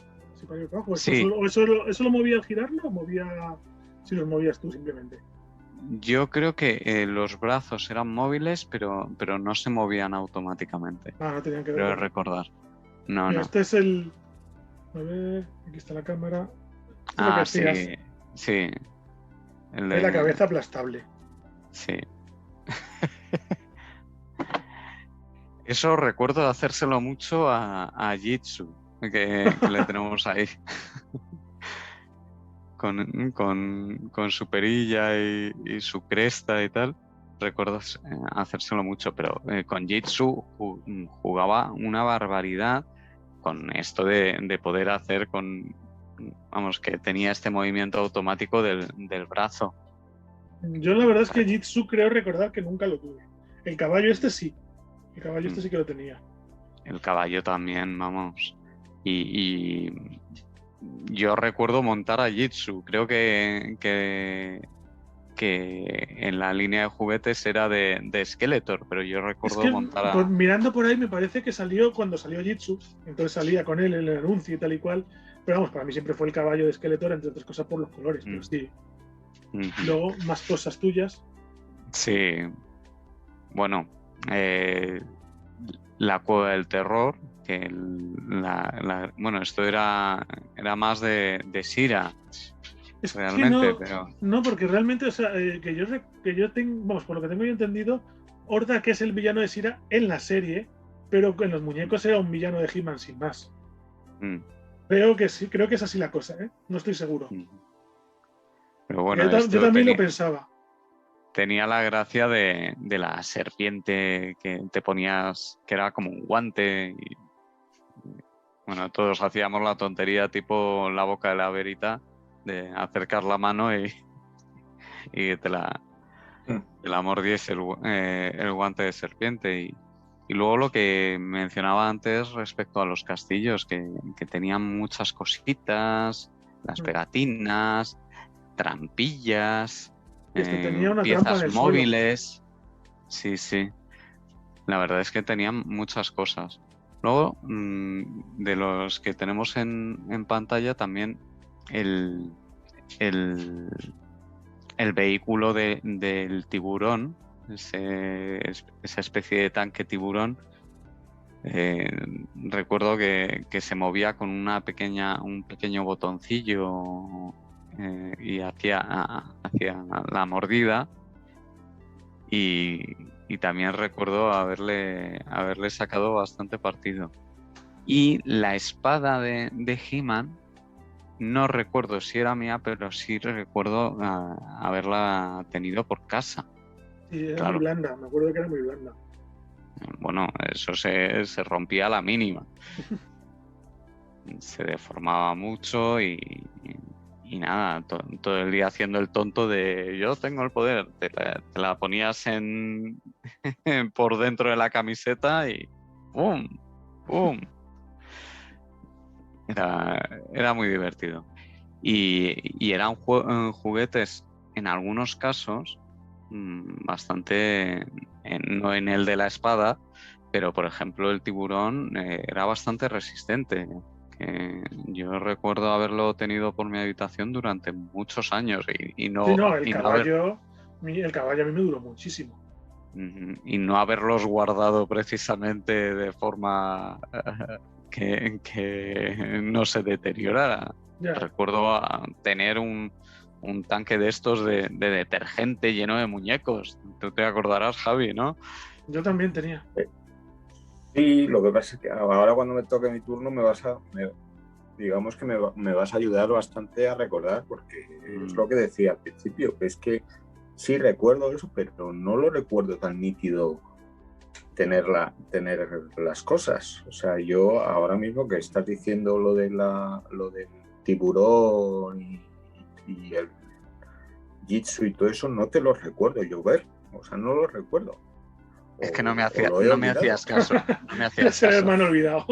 Sí. ¿Eso lo movía al girarlo o movía si los movías tú simplemente? Yo creo que los brazos eran móviles, pero no se movían automáticamente. No tenían que Creo recordar. No. Este es el... A ver, aquí está la cámara. Sí. El de la cabeza aplastable. Sí. Eso recuerdo de hacérselo mucho a Jitsu, que le tenemos ahí. con su perilla y su cresta y tal. Recuerdo hacérselo mucho, pero con Jitsu jugaba una barbaridad con esto de poder hacer que tenía este movimiento automático del brazo. Yo la verdad es que Jitsu creo recordar que nunca lo tuve. El caballo este sí. El caballo este sí que lo tenía. El caballo también, vamos. Y yo recuerdo montar a Jitsu. Creo que en la línea de juguetes era de Skeletor, pero yo recuerdo montar a... Mirando por ahí me parece que salió cuando salió Jitsu, entonces salía con él en el anuncio y tal y cual, pero vamos, para mí siempre fue el caballo de Skeletor, entre otras cosas por los colores, pero sí. Luego, más cosas tuyas. Sí. Bueno, la Cueva del Terror, que esto era más de Shira, Es realmente, que pero... no, porque realmente, o sea, que yo tengo, vamos, por lo que tengo yo entendido, Horda, que es el villano de Sira en la serie, pero en los muñecos era un villano de He-Man sin más. Creo que sí, creo que es así la cosa, ¿eh? No estoy seguro. Pero bueno, yo también lo pensaba. Tenía la gracia de la serpiente que te ponías, que era como un guante. Y, bueno, todos hacíamos la tontería tipo la boca de la verita, de acercar la mano y te la mordiese el guante de serpiente. Y luego lo que mencionaba antes respecto a los castillos, que tenían muchas cositas, las pegatinas, trampillas, tenía una trampa en piezas el móviles. Sí, sí. La verdad es que tenían muchas cosas. Luego, de los que tenemos en pantalla, también el vehículo del tiburón, esa especie de tanque tiburón, recuerdo que se movía con un pequeño botoncillo y hacía la mordida, y también recuerdo haberle sacado bastante partido. Y la espada de He-Man, no recuerdo si era mía, pero sí recuerdo haberla tenido por casa. Sí, era muy blanda, me acuerdo que era muy blanda. Bueno, eso se rompía a la mínima. Se deformaba mucho y nada, todo el día haciendo el tonto de yo tengo el poder. Te la ponías por dentro de la camiseta y ¡pum! ¡pum! Era muy divertido. Y eran juguetes, en algunos casos, bastante, no en el de la espada, pero por ejemplo el tiburón era bastante resistente. Yo recuerdo haberlo tenido por mi habitación durante muchos años y no, sí, no, el y caballo a mí me duró muchísimo. Y no haberlos guardado precisamente de forma que no se deteriorara. Ya. Recuerdo tener un tanque de estos de detergente lleno de muñecos. Tú te acordarás, Javi, ¿no? Yo también tenía. Sí, lo que pasa es que ahora cuando me toque mi turno digamos que me vas a ayudar bastante a recordar, porque es lo que decía al principio, que es que sí recuerdo eso, pero no lo recuerdo tan nítido tener las cosas. O sea, yo ahora mismo que estás diciendo lo del tiburón y el jitsu y todo eso, no te lo recuerdo yo ver. O sea, no lo recuerdo. Es que no me hacías caso. No me hacías Se caso. me han olvidado.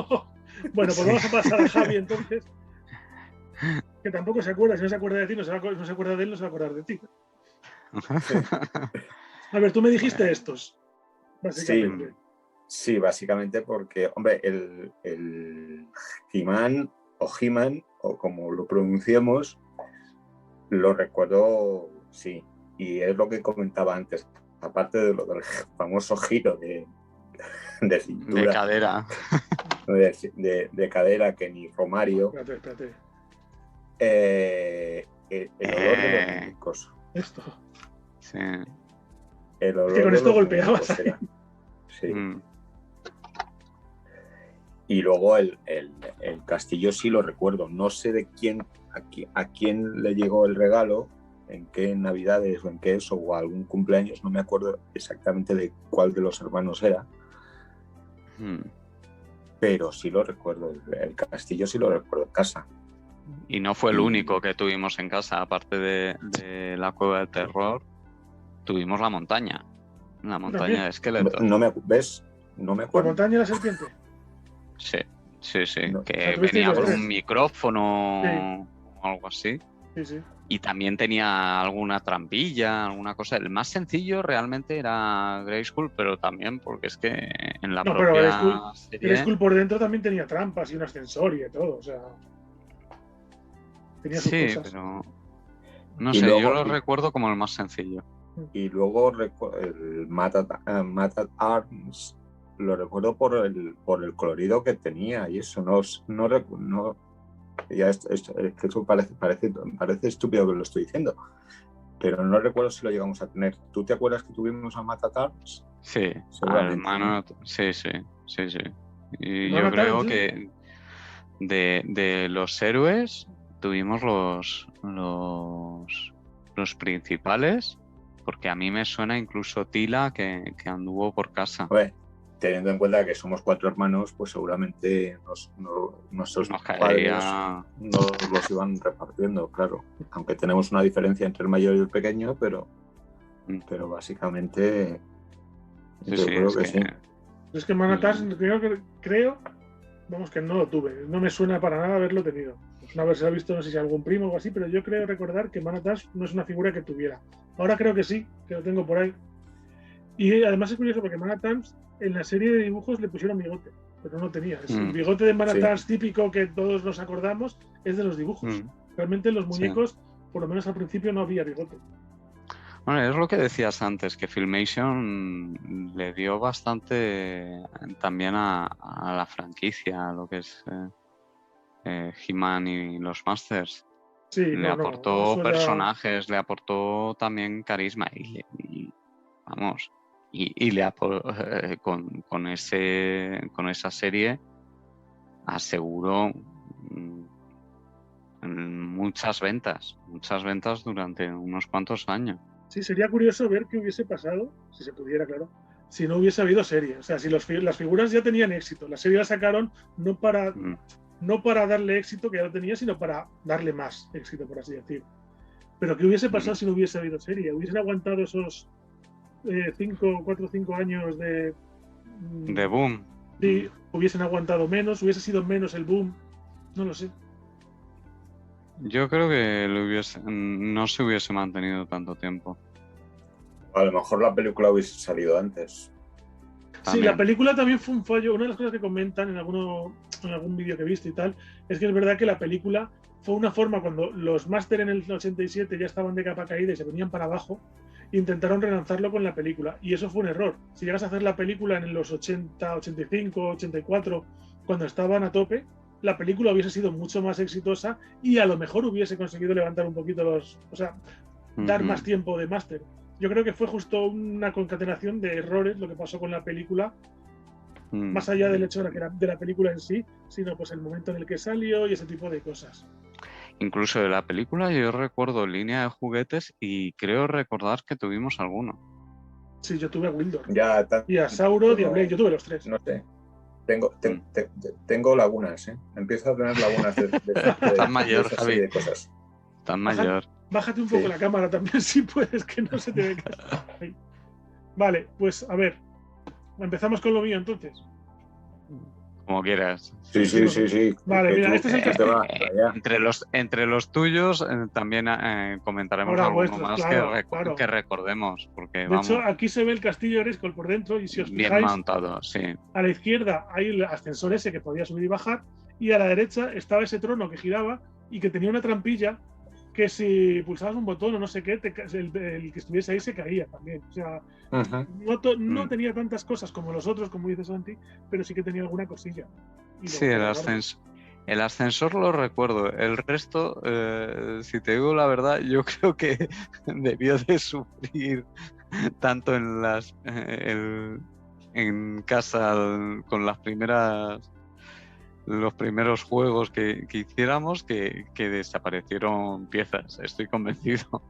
Bueno, pues vamos a pasar a Javi entonces. Que tampoco se acuerda. Si no se acuerda de ti, no se acuerda de él, no se va a acordar de ti. Sí. A ver, tú me dijiste estos, básicamente. Sí, básicamente porque, hombre, el He-Man o como lo pronunciemos, lo recuerdo, sí. Y es lo que comentaba antes, aparte de lo del famoso giro de cintura. De cadera. De cadera que ni Romario. Espérate. El olor de los muñecos. Esto. Sí. El olor es que con de esto los golpeabas ahí. Sí. Y luego el castillo sí lo recuerdo. No sé de a quién le llegó el regalo, en qué navidades o en qué eso, o algún cumpleaños, no me acuerdo exactamente de cuál de los hermanos era. Pero sí lo recuerdo. El castillo sí lo recuerdo en casa. Y no fue el único que tuvimos en casa, aparte de la cueva del terror, tuvimos la montaña de esqueletos. ¿Ves? No me acuerdo. ¿La montaña de la serpiente? Sí. No. Que venía con un micrófono o algo así. Sí. Y también tenía alguna trampilla, alguna cosa. El más sencillo realmente era Grayskull, pero también porque es que en la propia serie... Grayskull por dentro también tenía trampas y un ascensor y de todo, o sea... Tenía sus cosas. Pero... No sé, yo lo recuerdo como el más sencillo. Y luego el Mat at Arms lo recuerdo por el colorido que tenía y eso no Ya es que eso parece estúpido que lo estoy diciendo, pero no recuerdo si lo llegamos a tener. ¿Tú te acuerdas que tuvimos a Matatarns? Sí, Seguramente. Sí. Y Mano yo creo Tarns, que de los héroes tuvimos los principales, porque a mí me suena incluso Tila que anduvo por casa. Bueno, teniendo en cuenta que somos 4 hermanos, pues seguramente nuestros Nos padres caería. nos los iban repartiendo, claro. Aunque tenemos una diferencia entre el mayor y el pequeño, pero básicamente Sí, yo creo es que que sí. Es que Mano Tarns creo, vamos, que no lo tuve. No me suena para nada haberlo tenido. Pues una vez se ha visto, no sé si algún primo o algo así, pero yo creo recordar que Mano Tarns no es una figura que tuviera. Ahora creo que sí, que lo tengo por ahí. Y además es curioso porque Mano Tarns en la serie de dibujos le pusieron bigote, pero no tenía. El bigote de Mano Tarns típico que todos nos acordamos es de los dibujos. Realmente en los muñecos, por lo menos al principio, no había bigote. Bueno, es lo que decías antes, que Filmation le dio bastante también a la franquicia, a lo que es He-Man y los Masters. Sí, le aportó personajes, le aportó también carisma y vamos, y le con esa serie aseguró muchas ventas durante unos cuantos años. Sí, sería curioso ver qué hubiese pasado, si se pudiera, claro, si no hubiese habido serie. O sea, si las figuras ya tenían éxito, la serie la sacaron no para darle éxito que ya lo tenía, sino para darle más éxito, por así decir. Pero ¿qué hubiese pasado si no hubiese habido serie? ¿Hubiesen aguantado esos 4 o 5 años de boom? Sí, hubiesen aguantado menos, hubiese sido menos el boom, no lo sé. Yo creo que no se hubiese mantenido tanto tiempo. A lo mejor la película hubiese salido antes. También. Sí, la película también fue un fallo. Una de las cosas que comentan en algún vídeo que he visto y tal, es que es verdad que la película fue una forma, cuando los Master en el 87 ya estaban de capa caída y se venían para abajo, intentaron relanzarlo con la película. Y eso fue un error. Si llegas a hacer la película en los 80, 85, 84, cuando estaban a tope, la película hubiese sido mucho más exitosa y a lo mejor hubiese conseguido levantar un poquito dar más tiempo de Master. Yo creo que fue justo una concatenación de errores lo que pasó con la película, más allá del hecho de la película en sí, sino pues el momento en el que salió y ese tipo de cosas. Incluso de la película yo recuerdo línea de juguetes y creo recordar que tuvimos alguno. Sí, yo tuve a Wildor. Y a Sauro y a Blade, yo tuve los 3. No sé. Tengo lagunas, ¿eh? Empiezo a tener lagunas de mayor, esa Javi. serie de cosas. Tan mayor. Bájate un poco la cámara también, si puedes, que no se te ve casi. Vale, pues a ver. Empezamos con lo mío entonces. Como quieras. Sí. Vale, mira, este es el castillo. Entre los tuyos también comentaremos alguno más que recordemos. Porque, de hecho, aquí se ve el castillo de Grayskull por dentro y si os fijáis, bien montado, sí. A la izquierda hay el ascensor ese que podía subir y bajar y a la derecha estaba ese trono que giraba y que tenía una trampilla que si pulsabas un botón o no sé qué, el que estuviese ahí se caía también. O sea, no tenía tantas cosas como los otros, como dice Santi, pero sí que tenía alguna cosilla. Sí, el ascensor lo recuerdo. El resto, si te digo la verdad, yo creo que debió de sufrir tanto en casa con los primeros juegos que hiciéramos que desaparecieron piezas, estoy convencido.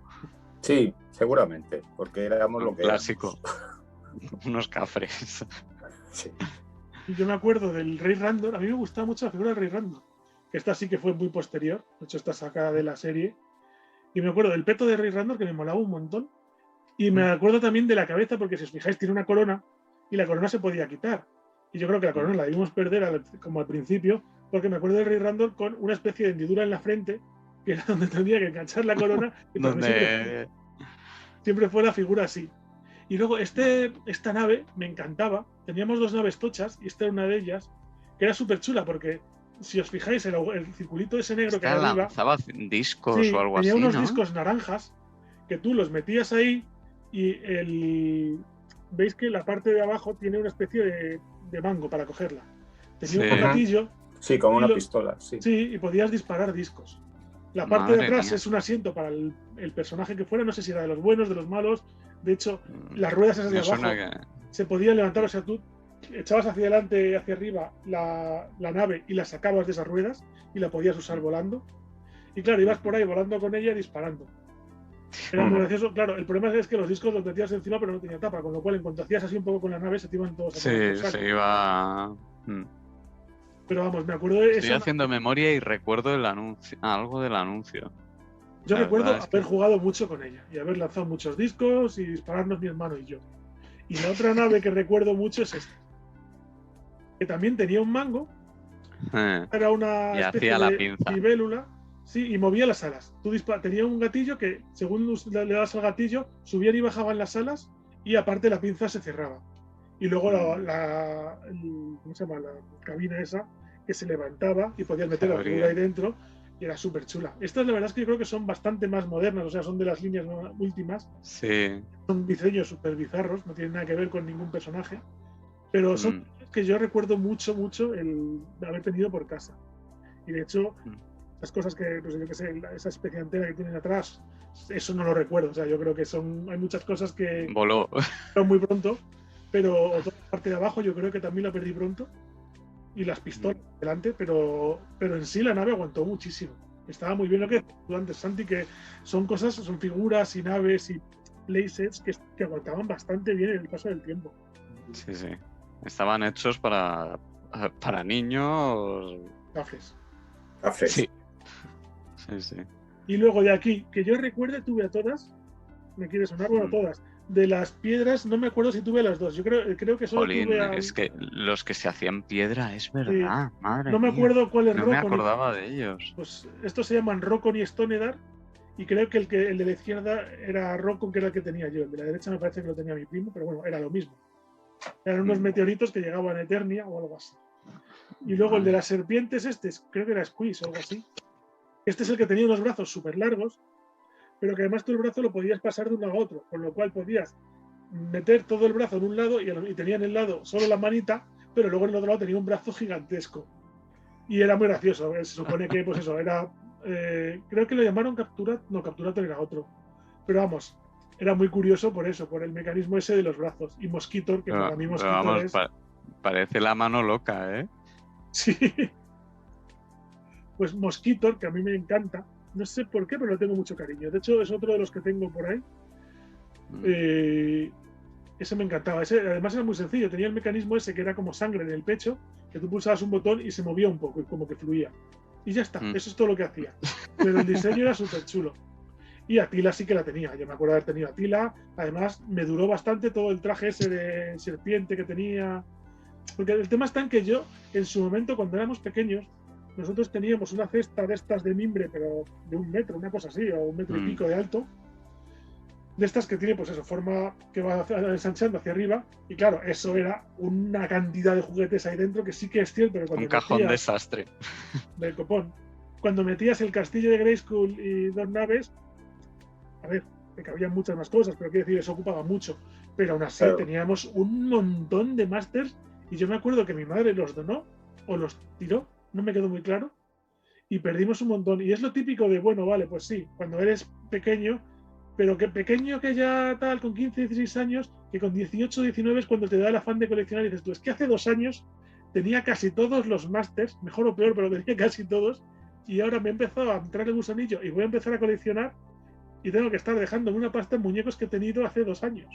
Sí, seguramente, porque éramos lo que clásico. Unos cafres. Sí. Yo me acuerdo del Rey Randor, a mí me gustaba mucho la figura del Rey Randor, que esta sí que fue muy posterior, de hecho está sacada de la serie, y me acuerdo del peto de Rey Randor que me molaba un montón, y me acuerdo también de la cabeza, porque si os fijáis tiene una corona, y la corona se podía quitar. Y yo creo que la corona la debimos perder como al principio, porque me acuerdo del Rey Randor con una especie de hendidura en la frente, que era donde tenía que enganchar la corona, y siempre fue la figura así. Y luego esta nave me encantaba, teníamos 2 naves tochas, y esta era una de ellas, que era súper chula, porque si os fijáis, el circulito ese negro que hay arriba... lanzaba discos o algo así, tenía unos discos naranjas, que tú los metías ahí, y veis que la parte de abajo tiene una especie de mango para cogerla. Tenía un gatillo Sí, como una lo, pistola, sí. Sí, y podías disparar discos. La parte de Madre atrás mía. es un asiento para el personaje que fuera, no sé si era de los buenos, de los malos. De hecho, las ruedas esas de Me abajo suena que... se podían levantar, o sea, tú echabas hacia adelante, hacia arriba la nave y la sacabas de esas ruedas y la podías usar volando. Y claro, ibas por ahí volando con ella disparando. Era muy gracioso. Claro, el problema es que los discos los metías encima pero no tenía tapa, con lo cual en cuanto hacías así un poco con la nave se te iban todos a tomar por Sí, saco. se iba... Pero vamos, me acuerdo de Estoy esa. haciendo memoria y recuerdo el anuncio, algo del anuncio. Yo La recuerdo verdad es haber que... jugado mucho con ella y haber lanzado muchos discos y dispararnos mi hermano y yo. Y la otra nave que recuerdo mucho es esta, que también tenía un mango, era una Y especie hacía la de pinza. libélula, sí, y movía las alas. Tú tenía un gatillo que, según le dabas al gatillo, subían y bajaban las alas y aparte la pinza se cerraba. Y luego ¿cómo se llama? La cabina esa que se levantaba y podías meter la figura ahí dentro y era súper chula. Estas la verdad es que yo creo que son bastante más modernas, o sea, son de las líneas últimas. Sí. Son diseños súper bizarros, no tienen nada que ver con ningún personaje, pero son que yo recuerdo mucho, mucho el haber tenido por casa. Y de hecho, las cosas que, pues yo qué sé, esa especie de antena que tienen atrás, eso no lo recuerdo. O sea, yo creo que hay muchas cosas que voló muy pronto, pero toda la parte de abajo yo creo que también la perdí pronto. Y las pistolas delante, pero en sí la nave aguantó muchísimo. Estaba muy bien lo que decías tú antes, Santi, que son cosas, son figuras y naves y playsets que aguantaban bastante bien en el paso del tiempo. Sí, sí. Estaban hechos para niños. Cafés. Sí. Sí, sí. Y luego de aquí, que yo recuerde, tuve a todas. ¿Me quiere sonar? Bueno, todas. De las piedras, no me acuerdo si tuve las dos. Yo creo que solo Jolín, tuve es que los que se hacían piedra, es verdad. Sí. Madre No me mía. acuerdo cuál es No Rokon. me acordaba de ellos. Pues estos se llaman Rokon y Stonedar. Y creo que el de la izquierda era Rokon, que era el que tenía yo. El de la derecha me parece que lo tenía mi primo, pero bueno, era lo mismo. Eran unos meteoritos que llegaban a Eternia o algo así. Y luego el de las serpientes, creo que era Squeeze o algo así. Este es el que tenía unos brazos súper largos, pero que además tú el brazo lo podías pasar de un lado a otro, con lo cual podías meter todo el brazo en un lado y tenía en el lado solo la manita, pero luego en el otro lado tenía un brazo gigantesco. Y era muy gracioso. Se supone que, pues eso, era. Creo que lo llamaron Captura. No, Capturator era otro. Pero vamos, era muy curioso por eso, por el mecanismo ese de los brazos. Y Mosquitor, que para mí Mosquitor vamos, es. Parece la mano loca, ¿eh? Sí. Pues Mosquitor, que a mí me encanta. No sé por qué, pero le tengo mucho cariño. De hecho, es otro de los que tengo por ahí. Ese me encantaba. Ese además era muy sencillo. Tenía el mecanismo ese que era como sangre en el pecho, que tú pulsabas un botón y se movía un poco, y como que fluía. Y ya está. Eso es todo lo que hacía. Pero el diseño era súper chulo. Y Attila sí que la tenía. Yo me acuerdo de haber tenido Attila. Además, me duró bastante todo el traje ese de serpiente que tenía. Porque el tema está en que yo, en su momento, cuando éramos pequeños, nosotros teníamos una cesta de estas de mimbre, pero de 1 metro, una cosa así, o 1 metro y pico de alto. De estas que tiene, pues eso, forma que va ensanchando hacia arriba. Y claro, eso era una cantidad de juguetes ahí dentro que sí que es cierto que cuando un cajón desastre. Del copón. Cuando metías el castillo de Grayskull y 2 naves, a ver, me cabían muchas más cosas, pero quiero decir, eso ocupaba mucho. Pero aún así teníamos un montón de masters y yo me acuerdo que mi madre los donó o los tiró, no me quedó muy claro, y perdimos un montón. Y es lo típico de, bueno, vale, pues sí, cuando eres pequeño, pero que pequeño que ya tal, con 15, 16 años, que con 18, 19 es cuando te da el afán de coleccionar y dices tú, es que hace 2 años tenía casi todos los masters, mejor o peor, pero tenía casi todos, y ahora me he empezado a entrar el gusanillo y voy a empezar a coleccionar y tengo que estar dejando una pasta en muñecos que he tenido hace 2 años.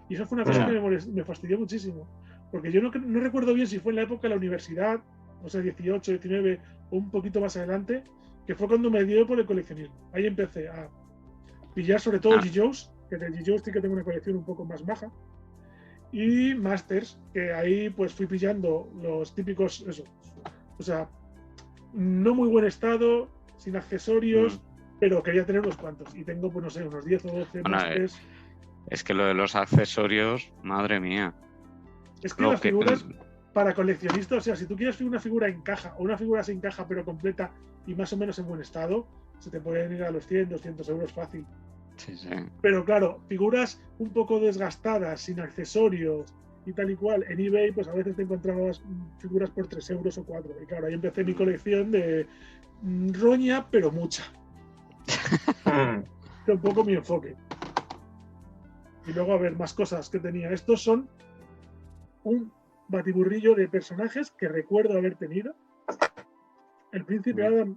Y eso fue una cosa que me fastidió muchísimo, porque yo no recuerdo bien si fue en la época de la universidad, o sea, 18, 19 o un poquito más adelante, que fue cuando me dio por el coleccionismo. Ahí empecé a pillar sobre todo G-Joes, que de G-Joes sí que tengo una colección un poco más baja, y Masters, que ahí pues fui pillando los típicos, eso, o sea, no muy buen estado, sin accesorios, pero quería tener unos cuantos, y tengo, pues no sé, unos 10 o 12 Masters. Es que lo de los accesorios, madre mía. Es que las figuras para coleccionistas, o sea, si tú quieres una figura en caja o una figura sin caja pero completa y más o menos en buen estado, se te pueden ir a los 100, 200 euros fácil. Sí, sí. Pero claro, figuras un poco desgastadas, sin accesorios y tal y cual. En eBay, pues a veces te encontrabas figuras por 3 euros o 4. Y claro, ahí empecé mi colección de roña, pero mucha. Fue un poco mi enfoque. Y luego, a ver, más cosas que tenía. Estos son un batiburrillo de personajes que recuerdo haber tenido. El Príncipe Adam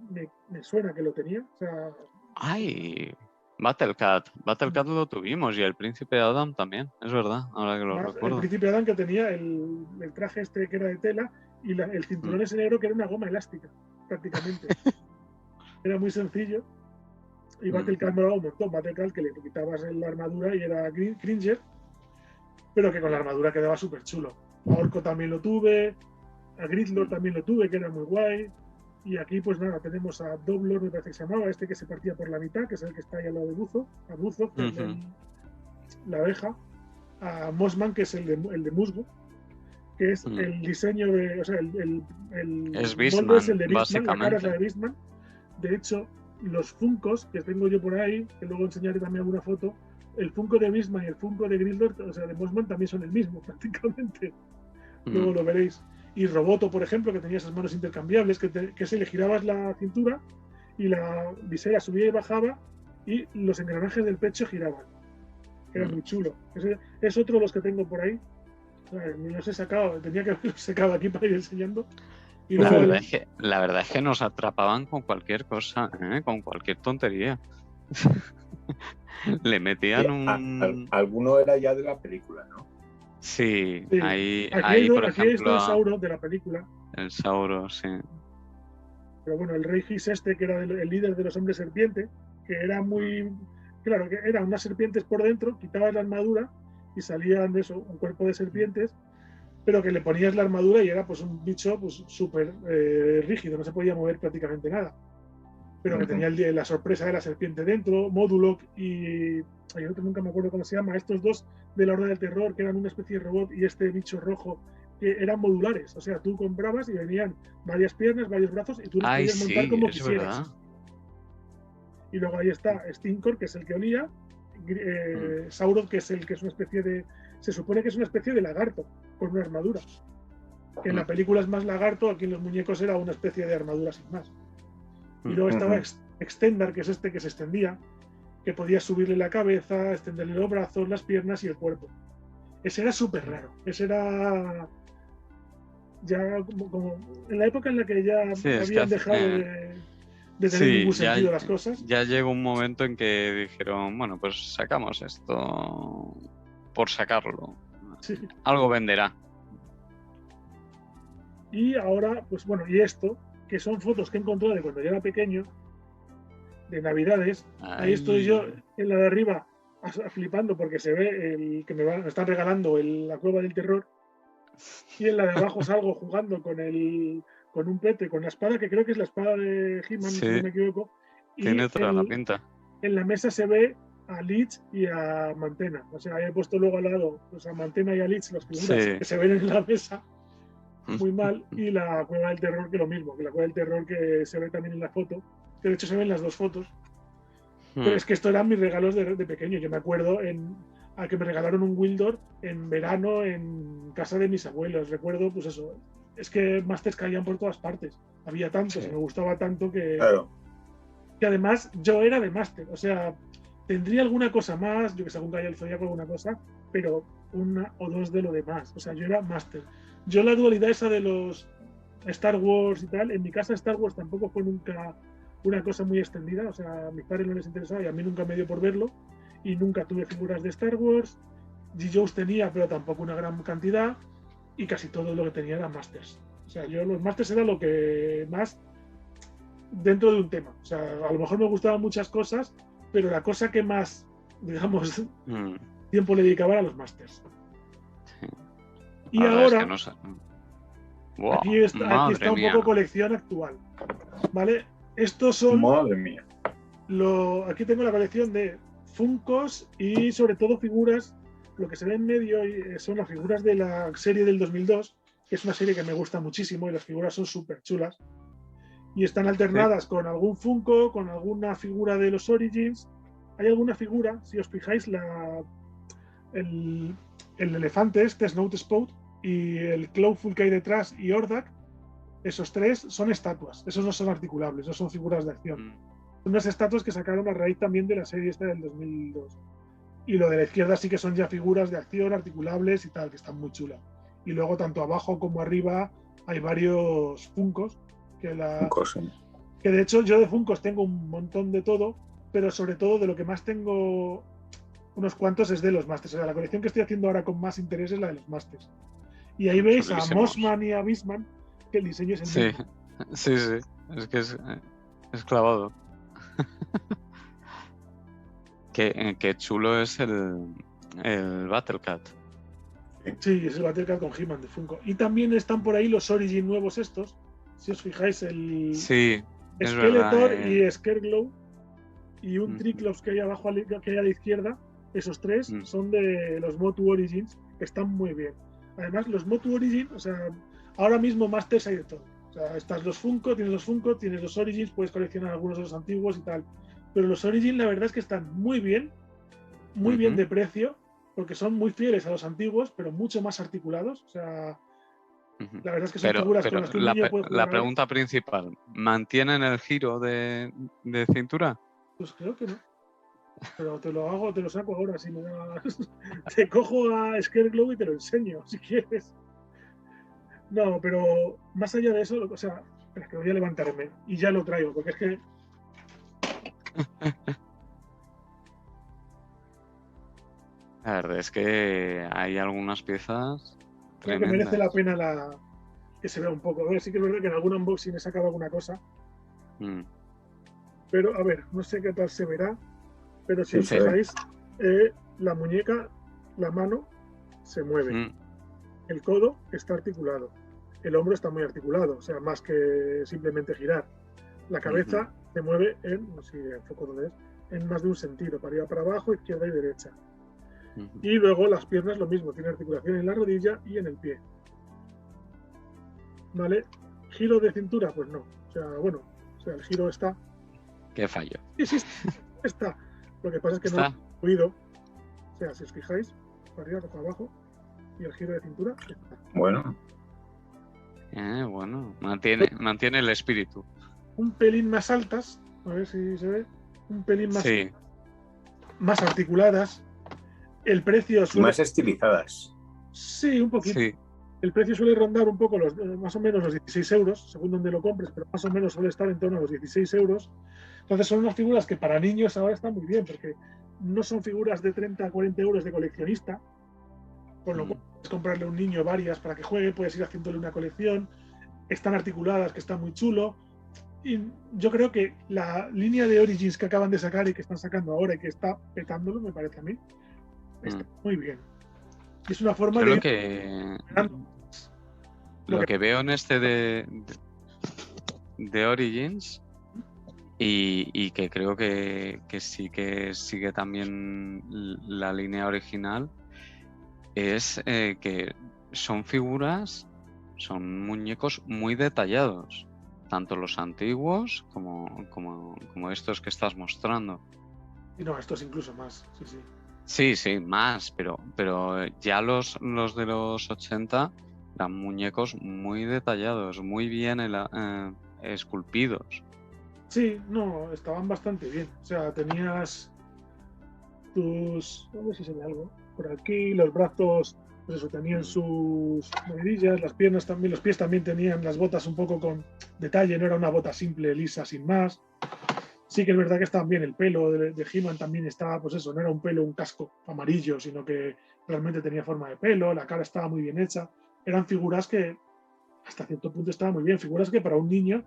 me suena que lo tenía. O sea, ¡Ay! Battlecat lo tuvimos y el Príncipe Adam también, es verdad, ahora que lo el recuerdo. Príncipe Adam que tenía el traje este que era de tela y el cinturón ese negro que era una goma elástica, prácticamente. Era muy sencillo. Y Battlecat me lo un montón. Battlecat que le quitabas la armadura y era Cringer, pero que con la armadura quedaba súper chulo. A Orco también lo tuve, a Gridlord también lo tuve, que era muy guay. Y aquí, pues nada, tenemos a Doblor, me parece que se llamaba, este que se partía por la mitad, que es el que está ahí al lado de Buzo, a Buzo, que es la abeja, a Mossman, que es el de musgo, que es el diseño de, o sea, el es Beastman, Beastman, es el de Beastman, la cara es la de básicamente. Beastman. De hecho, los Funkos que tengo yo por ahí, que luego enseñaré también alguna foto, el Funko de Beastman y el Funko de Gridlord, o sea, de Mossman, también son el mismo, prácticamente. Luego lo veréis. Y Roboto, por ejemplo, que tenía esas manos intercambiables, que se le girabas la cintura y la visera subía y bajaba y los engranajes del pecho giraban. Era muy chulo. Ese es otro de los que tengo por ahí. Me los he sacado, tenía que haberlos sacado aquí para ir enseñando. Y la verdad es que nos atrapaban con cualquier cosa, con cualquier tontería. Le metían un... Alguno era ya de la película, ¿no? Sí, sí. ahí por aquí ejemplo... está el Sauron de la película. El Sauron, sí. Pero bueno, el Rey Gis este, que era el líder de los hombres serpiente, que era muy... Claro, que eran unas serpientes por dentro, quitabas la armadura y salían de eso, un cuerpo de serpientes, pero que le ponías la armadura y era pues un bicho pues súper rígido, no se podía mover prácticamente nada. Pero que tenía la sorpresa de la serpiente dentro, Modulok y hay otro, nunca me acuerdo cómo se llama, estos dos de la Horda del Terror, que eran una especie de robot, y este bicho rojo, que eran modulares. O sea, tú comprabas y venían varias piernas, varios brazos, y tú los podías montar como quisieras. Verdad. Y luego ahí está Stinkor, que es el que olía, Sauron, que es el que es una especie de... Se supone que es una especie de lagarto, con una armadura. Que en la película es más lagarto, aquí en los muñecos era una especie de armadura sin más. Y luego estaba Extendar, que es este que se extendía, que podías subirle la cabeza, extenderle los brazos, las piernas y el cuerpo. Ese era súper raro. Ese era ya como en la época en la que ya habían dejado de tener ningún sentido las cosas. Ya llegó un momento en que dijeron, bueno, pues sacamos esto por sacarlo. Sí. Algo venderá. Y ahora, pues bueno, y esto, que son fotos que he encontrado de cuando yo era pequeño, de Navidades. Ahí estoy yo en la de arriba flipando porque se ve el que me están regalando la cueva del terror, y en la de abajo salgo jugando con un pete, con la espada, que creo que es la espada de He-Man, si no me equivoco. Tiene toda la pinta. En la mesa se ve a Lich y a Mantena. O sea, he puesto luego al lado pues, a Mantena y a Lich, las figuras que se ven en la mesa. Muy mal. Y la cueva del terror, que lo mismo, que la cueva del terror que se ve también en la foto, que de hecho se ven las dos fotos. Pero es que esto eran mis regalos de pequeño. Yo me acuerdo a que me regalaron un Wildor en verano en casa de mis abuelos. Recuerdo, pues eso, es que Masters caían por todas partes. Había tantos, me gustaba tanto que... Claro. Que además yo era de Master. O sea, tendría alguna cosa más, yo que sé, algún Gallo del Zodíaco, alguna cosa, pero una o dos de lo demás. O sea, yo era Master. Yo la dualidad esa de los Star Wars y tal, en mi casa Star Wars tampoco fue nunca una cosa muy extendida, o sea, a mis padres no les interesaba y a mí nunca me dio por verlo, y nunca tuve figuras de Star Wars. G-Joes tenía, pero tampoco una gran cantidad, y casi todo lo que tenía era Masters. O sea, yo los Masters era lo que más dentro de un tema. O sea, a lo mejor me gustaban muchas cosas, pero la cosa que más, digamos, tiempo le dedicaba era a los Masters. Sí. Y ahora, es que no sé. Wow, aquí está un poco colección actual, ¿vale? Estos son... Madre mía. Aquí tengo la colección de Funkos y sobre todo figuras. Lo que se ve en medio son las figuras de la serie del 2002, que es una serie que me gusta muchísimo y las figuras son súper chulas. Y están alternadas con algún Funko, con alguna figura de los Origins. Hay alguna figura, si os fijáis, el elefante este, Snout Spout, y el Clawful que hay detrás y Ordak, esos tres son estatuas, esos no son articulables, no son figuras de acción. Son unas estatuas que sacaron a raíz también de la serie esta del 2002. Y lo de la izquierda sí que son ya figuras de acción articulables y tal, que están muy chulas. Y luego tanto abajo como arriba hay varios Funkos. Que de hecho yo de Funkos tengo un montón de todo, pero sobre todo de lo que más tengo unos cuantos es de los Masters. O sea, la colección que estoy haciendo ahora con más interés es la de los Masters. Y ahí veis a Mossman y a Beastman, que el diseño es el mismo. Sí. Es que es clavado. Qué chulo es el Battlecat. Sí, es el Battlecat con He-Man de Funko. Y también están por ahí los Origin nuevos estos. Si os fijáis, el Skeletor y Scareglow y un Triclops que hay abajo, que hay a la izquierda, esos tres son de los Motu Origins, que están muy bien. Además, los Motu Origins, o sea, ahora mismo Masters hay de todo. O sea, estás los Funko, tienes los Origins, puedes coleccionar algunos de los antiguos y tal. Pero los Origins, la verdad es que están muy bien de precio, porque son muy fieles a los antiguos, pero mucho más articulados. O sea, la verdad es que son figuras con las que un niño puede jugar. La pregunta principal, ¿mantienen el giro de cintura? Pues creo que no. Pero te lo saco ahora si me das. Te cojo a Scareglow y te lo enseño, si quieres. No, pero más allá de eso, o sea, es que voy a levantarme y ya lo traigo, porque es que. La verdad es que hay algunas piezas. Creo que merece la pena que se vea un poco. A ver, sí que es verdad que en algún unboxing he sacado alguna cosa. Pero, a ver, no sé qué tal se verá. Pero si os fijáis, la muñeca, la mano, se mueve. El codo está articulado. El hombro está muy articulado, o sea, más que simplemente girar. La cabeza se mueve no sé si el foco lo ves, en más de un sentido, para arriba, para abajo, izquierda y derecha. Y luego las piernas lo mismo, tiene articulación en la rodilla y en el pie. ¿Vale? ¿Giro de cintura? Pues no. O sea, bueno, el giro está. ¿Qué fallo? Sí, está. Lo que pasa es que no ha fluido. O sea, si os fijáis, para arriba, para abajo, y el giro de cintura está. Bueno. Mantiene el espíritu. Un pelín más altas, a ver si se ve. Un pelín más articuladas. El precio suele... Más estilizadas. Sí, un poquito. Sí. El precio suele rondar un poco más o menos los 16 euros, según donde lo compres, pero más o menos suele estar en torno a los 16 euros. Entonces son unas figuras que para niños ahora están muy bien, porque no son figuras de 30 a 40 euros de coleccionista, con lo cual puedes comprarle a un niño varias para que juegue, puedes ir haciéndole una colección, están articuladas, que está muy chulo. Y yo creo que la línea de Origins que acaban de sacar y que están sacando ahora y que está petándolo, me parece a mí, está muy bien. Y es una forma Lo que veo en este de Origins y que creo que sí que sigue también la línea original es que son muñecos muy detallados, tanto los antiguos como estos que estás mostrando. Y no, estos incluso más, sí. Sí, más, pero ya los de los 80 eran muñecos muy detallados, muy bien esculpidos. Sí, no, estaban bastante bien. O sea, tenías tus... A ver si se ve algo. Por aquí, los brazos, pues eso, tenían sus medillas, las piernas también, los pies también tenían las botas un poco con detalle, no era una bota simple, lisa, sin más. Sí que es verdad que estaban bien, el pelo de He-Man también estaba, pues eso, no era un pelo, un casco amarillo, sino que realmente tenía forma de pelo, la cara estaba muy bien hecha. Eran figuras que hasta cierto punto estaban muy bien, figuras que para un niño,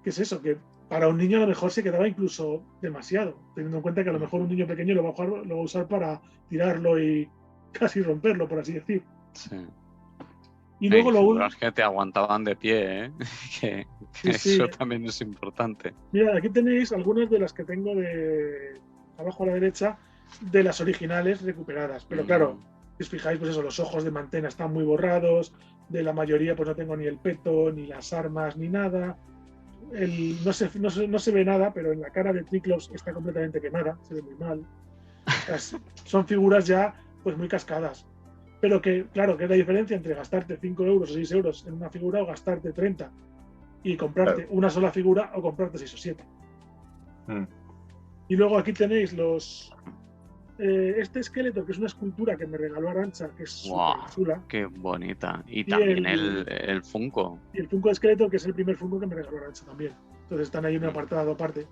¿qué es eso? Que para un niño a lo mejor se quedaba incluso demasiado, teniendo en cuenta que a lo mejor un niño pequeño lo va a usar para tirarlo y casi romperlo, por así decir. Sí. Y luego figuras que te aguantaban de pie, ¿eh? que eso también es importante. Mira, aquí tenéis algunas de las que tengo de abajo a la derecha, de las originales recuperadas. Pero claro, si os fijáis, pues eso, los ojos de Mantena están muy borrados, de la mayoría pues no tengo ni el peto, ni las armas, ni nada. No se ve nada, pero en la cara de Triclops está completamente quemada, se ve muy mal. Son figuras ya pues muy cascadas. pero que, claro, que es la diferencia entre gastarte 5 euros o 6 euros en una figura o gastarte 30 y comprarte una sola figura o comprarte 6 o 7. Y luego aquí tenéis este esqueleto, que es una escultura que me regaló Arantxa, que es súper chula. ¡Qué bonita! Y también el Funko. Y el Funko de esqueleto, que es el primer Funko que me regaló Arantxa también. Entonces están ahí en un apartado aparte.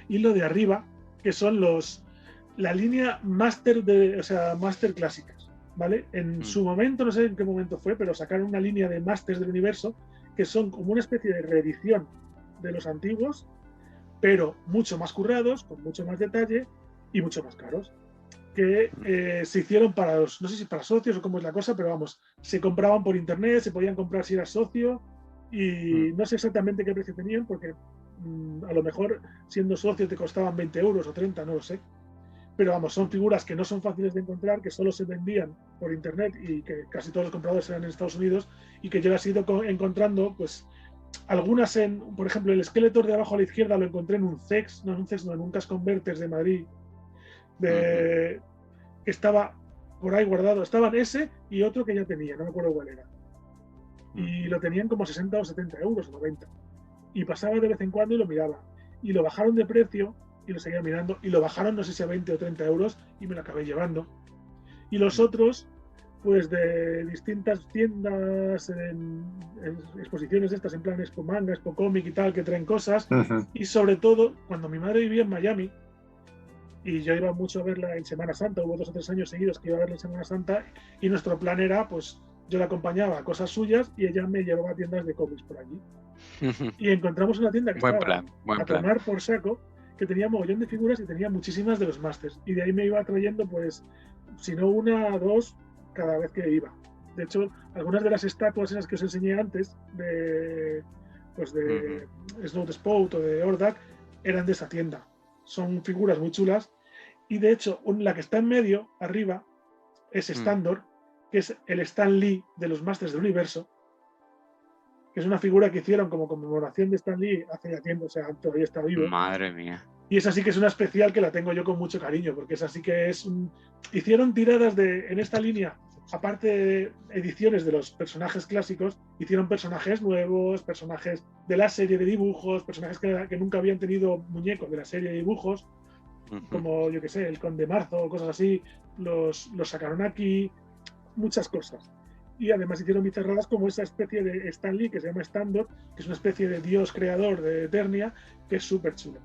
Y lo de arriba, que son la línea Master Master clásicas, ¿vale? En su momento, no sé en qué momento fue, pero sacaron una línea de Masters del universo que son como una especie de reedición de los antiguos, pero mucho más currados, con mucho más detalle y mucho más caros, que se hicieron para no sé si para socios o cómo es la cosa, pero vamos, se compraban por internet, se podían comprar si eras socio y no sé exactamente qué precio tenían, porque a lo mejor siendo socio te costaban 20 euros o 30, no lo sé. Pero vamos, son figuras que no son fáciles de encontrar, que solo se vendían por internet y que casi todos los compradores eran en Estados Unidos y que yo las he ido encontrando, pues algunas por ejemplo, el esqueleto de abajo a la izquierda lo encontré en un CEX, en un Cash Converters de Madrid, que estaba por ahí guardado. Estaban ese y otro que ya tenía, no me acuerdo cuál era. Y lo tenían como 60 o 70 euros o 90. Y pasaba de vez en cuando y lo miraba. Y lo bajaron de precio y lo seguía mirando. Y lo bajaron no sé si a 20 o 30 euros y me lo acabé llevando. Y los otros, pues de distintas tiendas, en exposiciones estas, en plan Expo Manga, Expo Comic y tal, que traen cosas. Y sobre todo, cuando mi madre vivía en Miami, y yo iba mucho a verla en Semana Santa, hubo 2 o 3 años seguidos que iba a verla en Semana Santa, y nuestro plan era, pues, yo la acompañaba a cosas suyas y ella me llevaba a tiendas de cómics por allí. Y encontramos una tienda que estaba a tomar por saco, que tenía mogollón de figuras y tenía muchísimas de los Masters. Y de ahí me iba trayendo, pues, si no una, 2, cada vez que iba. De hecho, algunas de las estatuas esas que os enseñé antes, de Snow Spout o de Hordak, eran de esa tienda. Son figuras muy chulas. Y de hecho, la que está en medio, arriba, es Standor, que es el Stan Lee de los Masters del Universo, que es una figura que hicieron como conmemoración de Stan Lee hace ya tiempo, o sea, todavía está vivo. Madre mía. Y esa sí que es una especial que la tengo yo con mucho cariño, porque esa sí que es hicieron tiradas en esta línea, aparte de ediciones de los personajes clásicos, hicieron personajes nuevos, personajes de la serie de dibujos, personajes que nunca habían tenido muñecos de la serie de dibujos, como, yo que sé, el Conde Marzo o cosas así, los sacaron aquí, muchas cosas. Y además hicieron bizarradas como esa especie de Stan Lee que se llama Standor, que es una especie de dios creador de Eternia, que es súper chulo.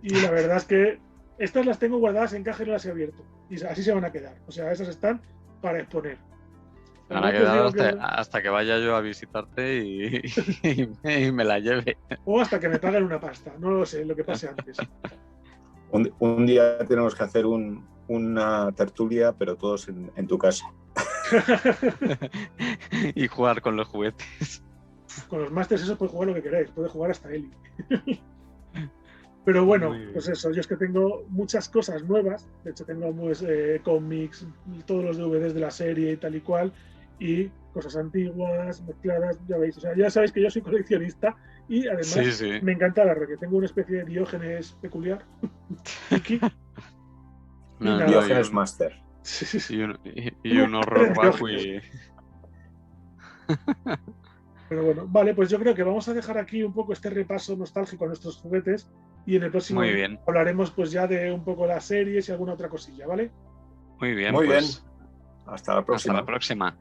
Y la verdad es que estas las tengo guardadas en caja y no las he abierto. Y así se van a quedar. O sea, esas están para exponer. Van a quedar hasta que vaya yo a visitarte y me la lleve. O hasta que me paguen una pasta. No lo sé, lo que pase antes. Un día tenemos que hacer una tertulia, pero todos en tu casa. Y jugar con los juguetes. Con los Masters eso puede jugar lo que queráis. Puede jugar hasta Eli. Pero bueno, pues eso, yo es que tengo muchas cosas nuevas. De hecho, tengo cómics, todos los DVDs de la serie y tal y cual, y cosas antiguas, mezcladas, ya veis. O sea, ya sabéis que yo soy coleccionista y además me encanta la rollo. Tengo una especie de Diógenes peculiar. Diógenes Master. Y un horror Wakui. Pero bueno, vale, pues yo creo que vamos a dejar aquí un poco este repaso nostálgico a nuestros juguetes y en el próximo hablaremos pues ya de un poco las series y alguna otra cosilla, ¿vale? Muy bien. Muy bien. Hasta la próxima. Hasta la próxima.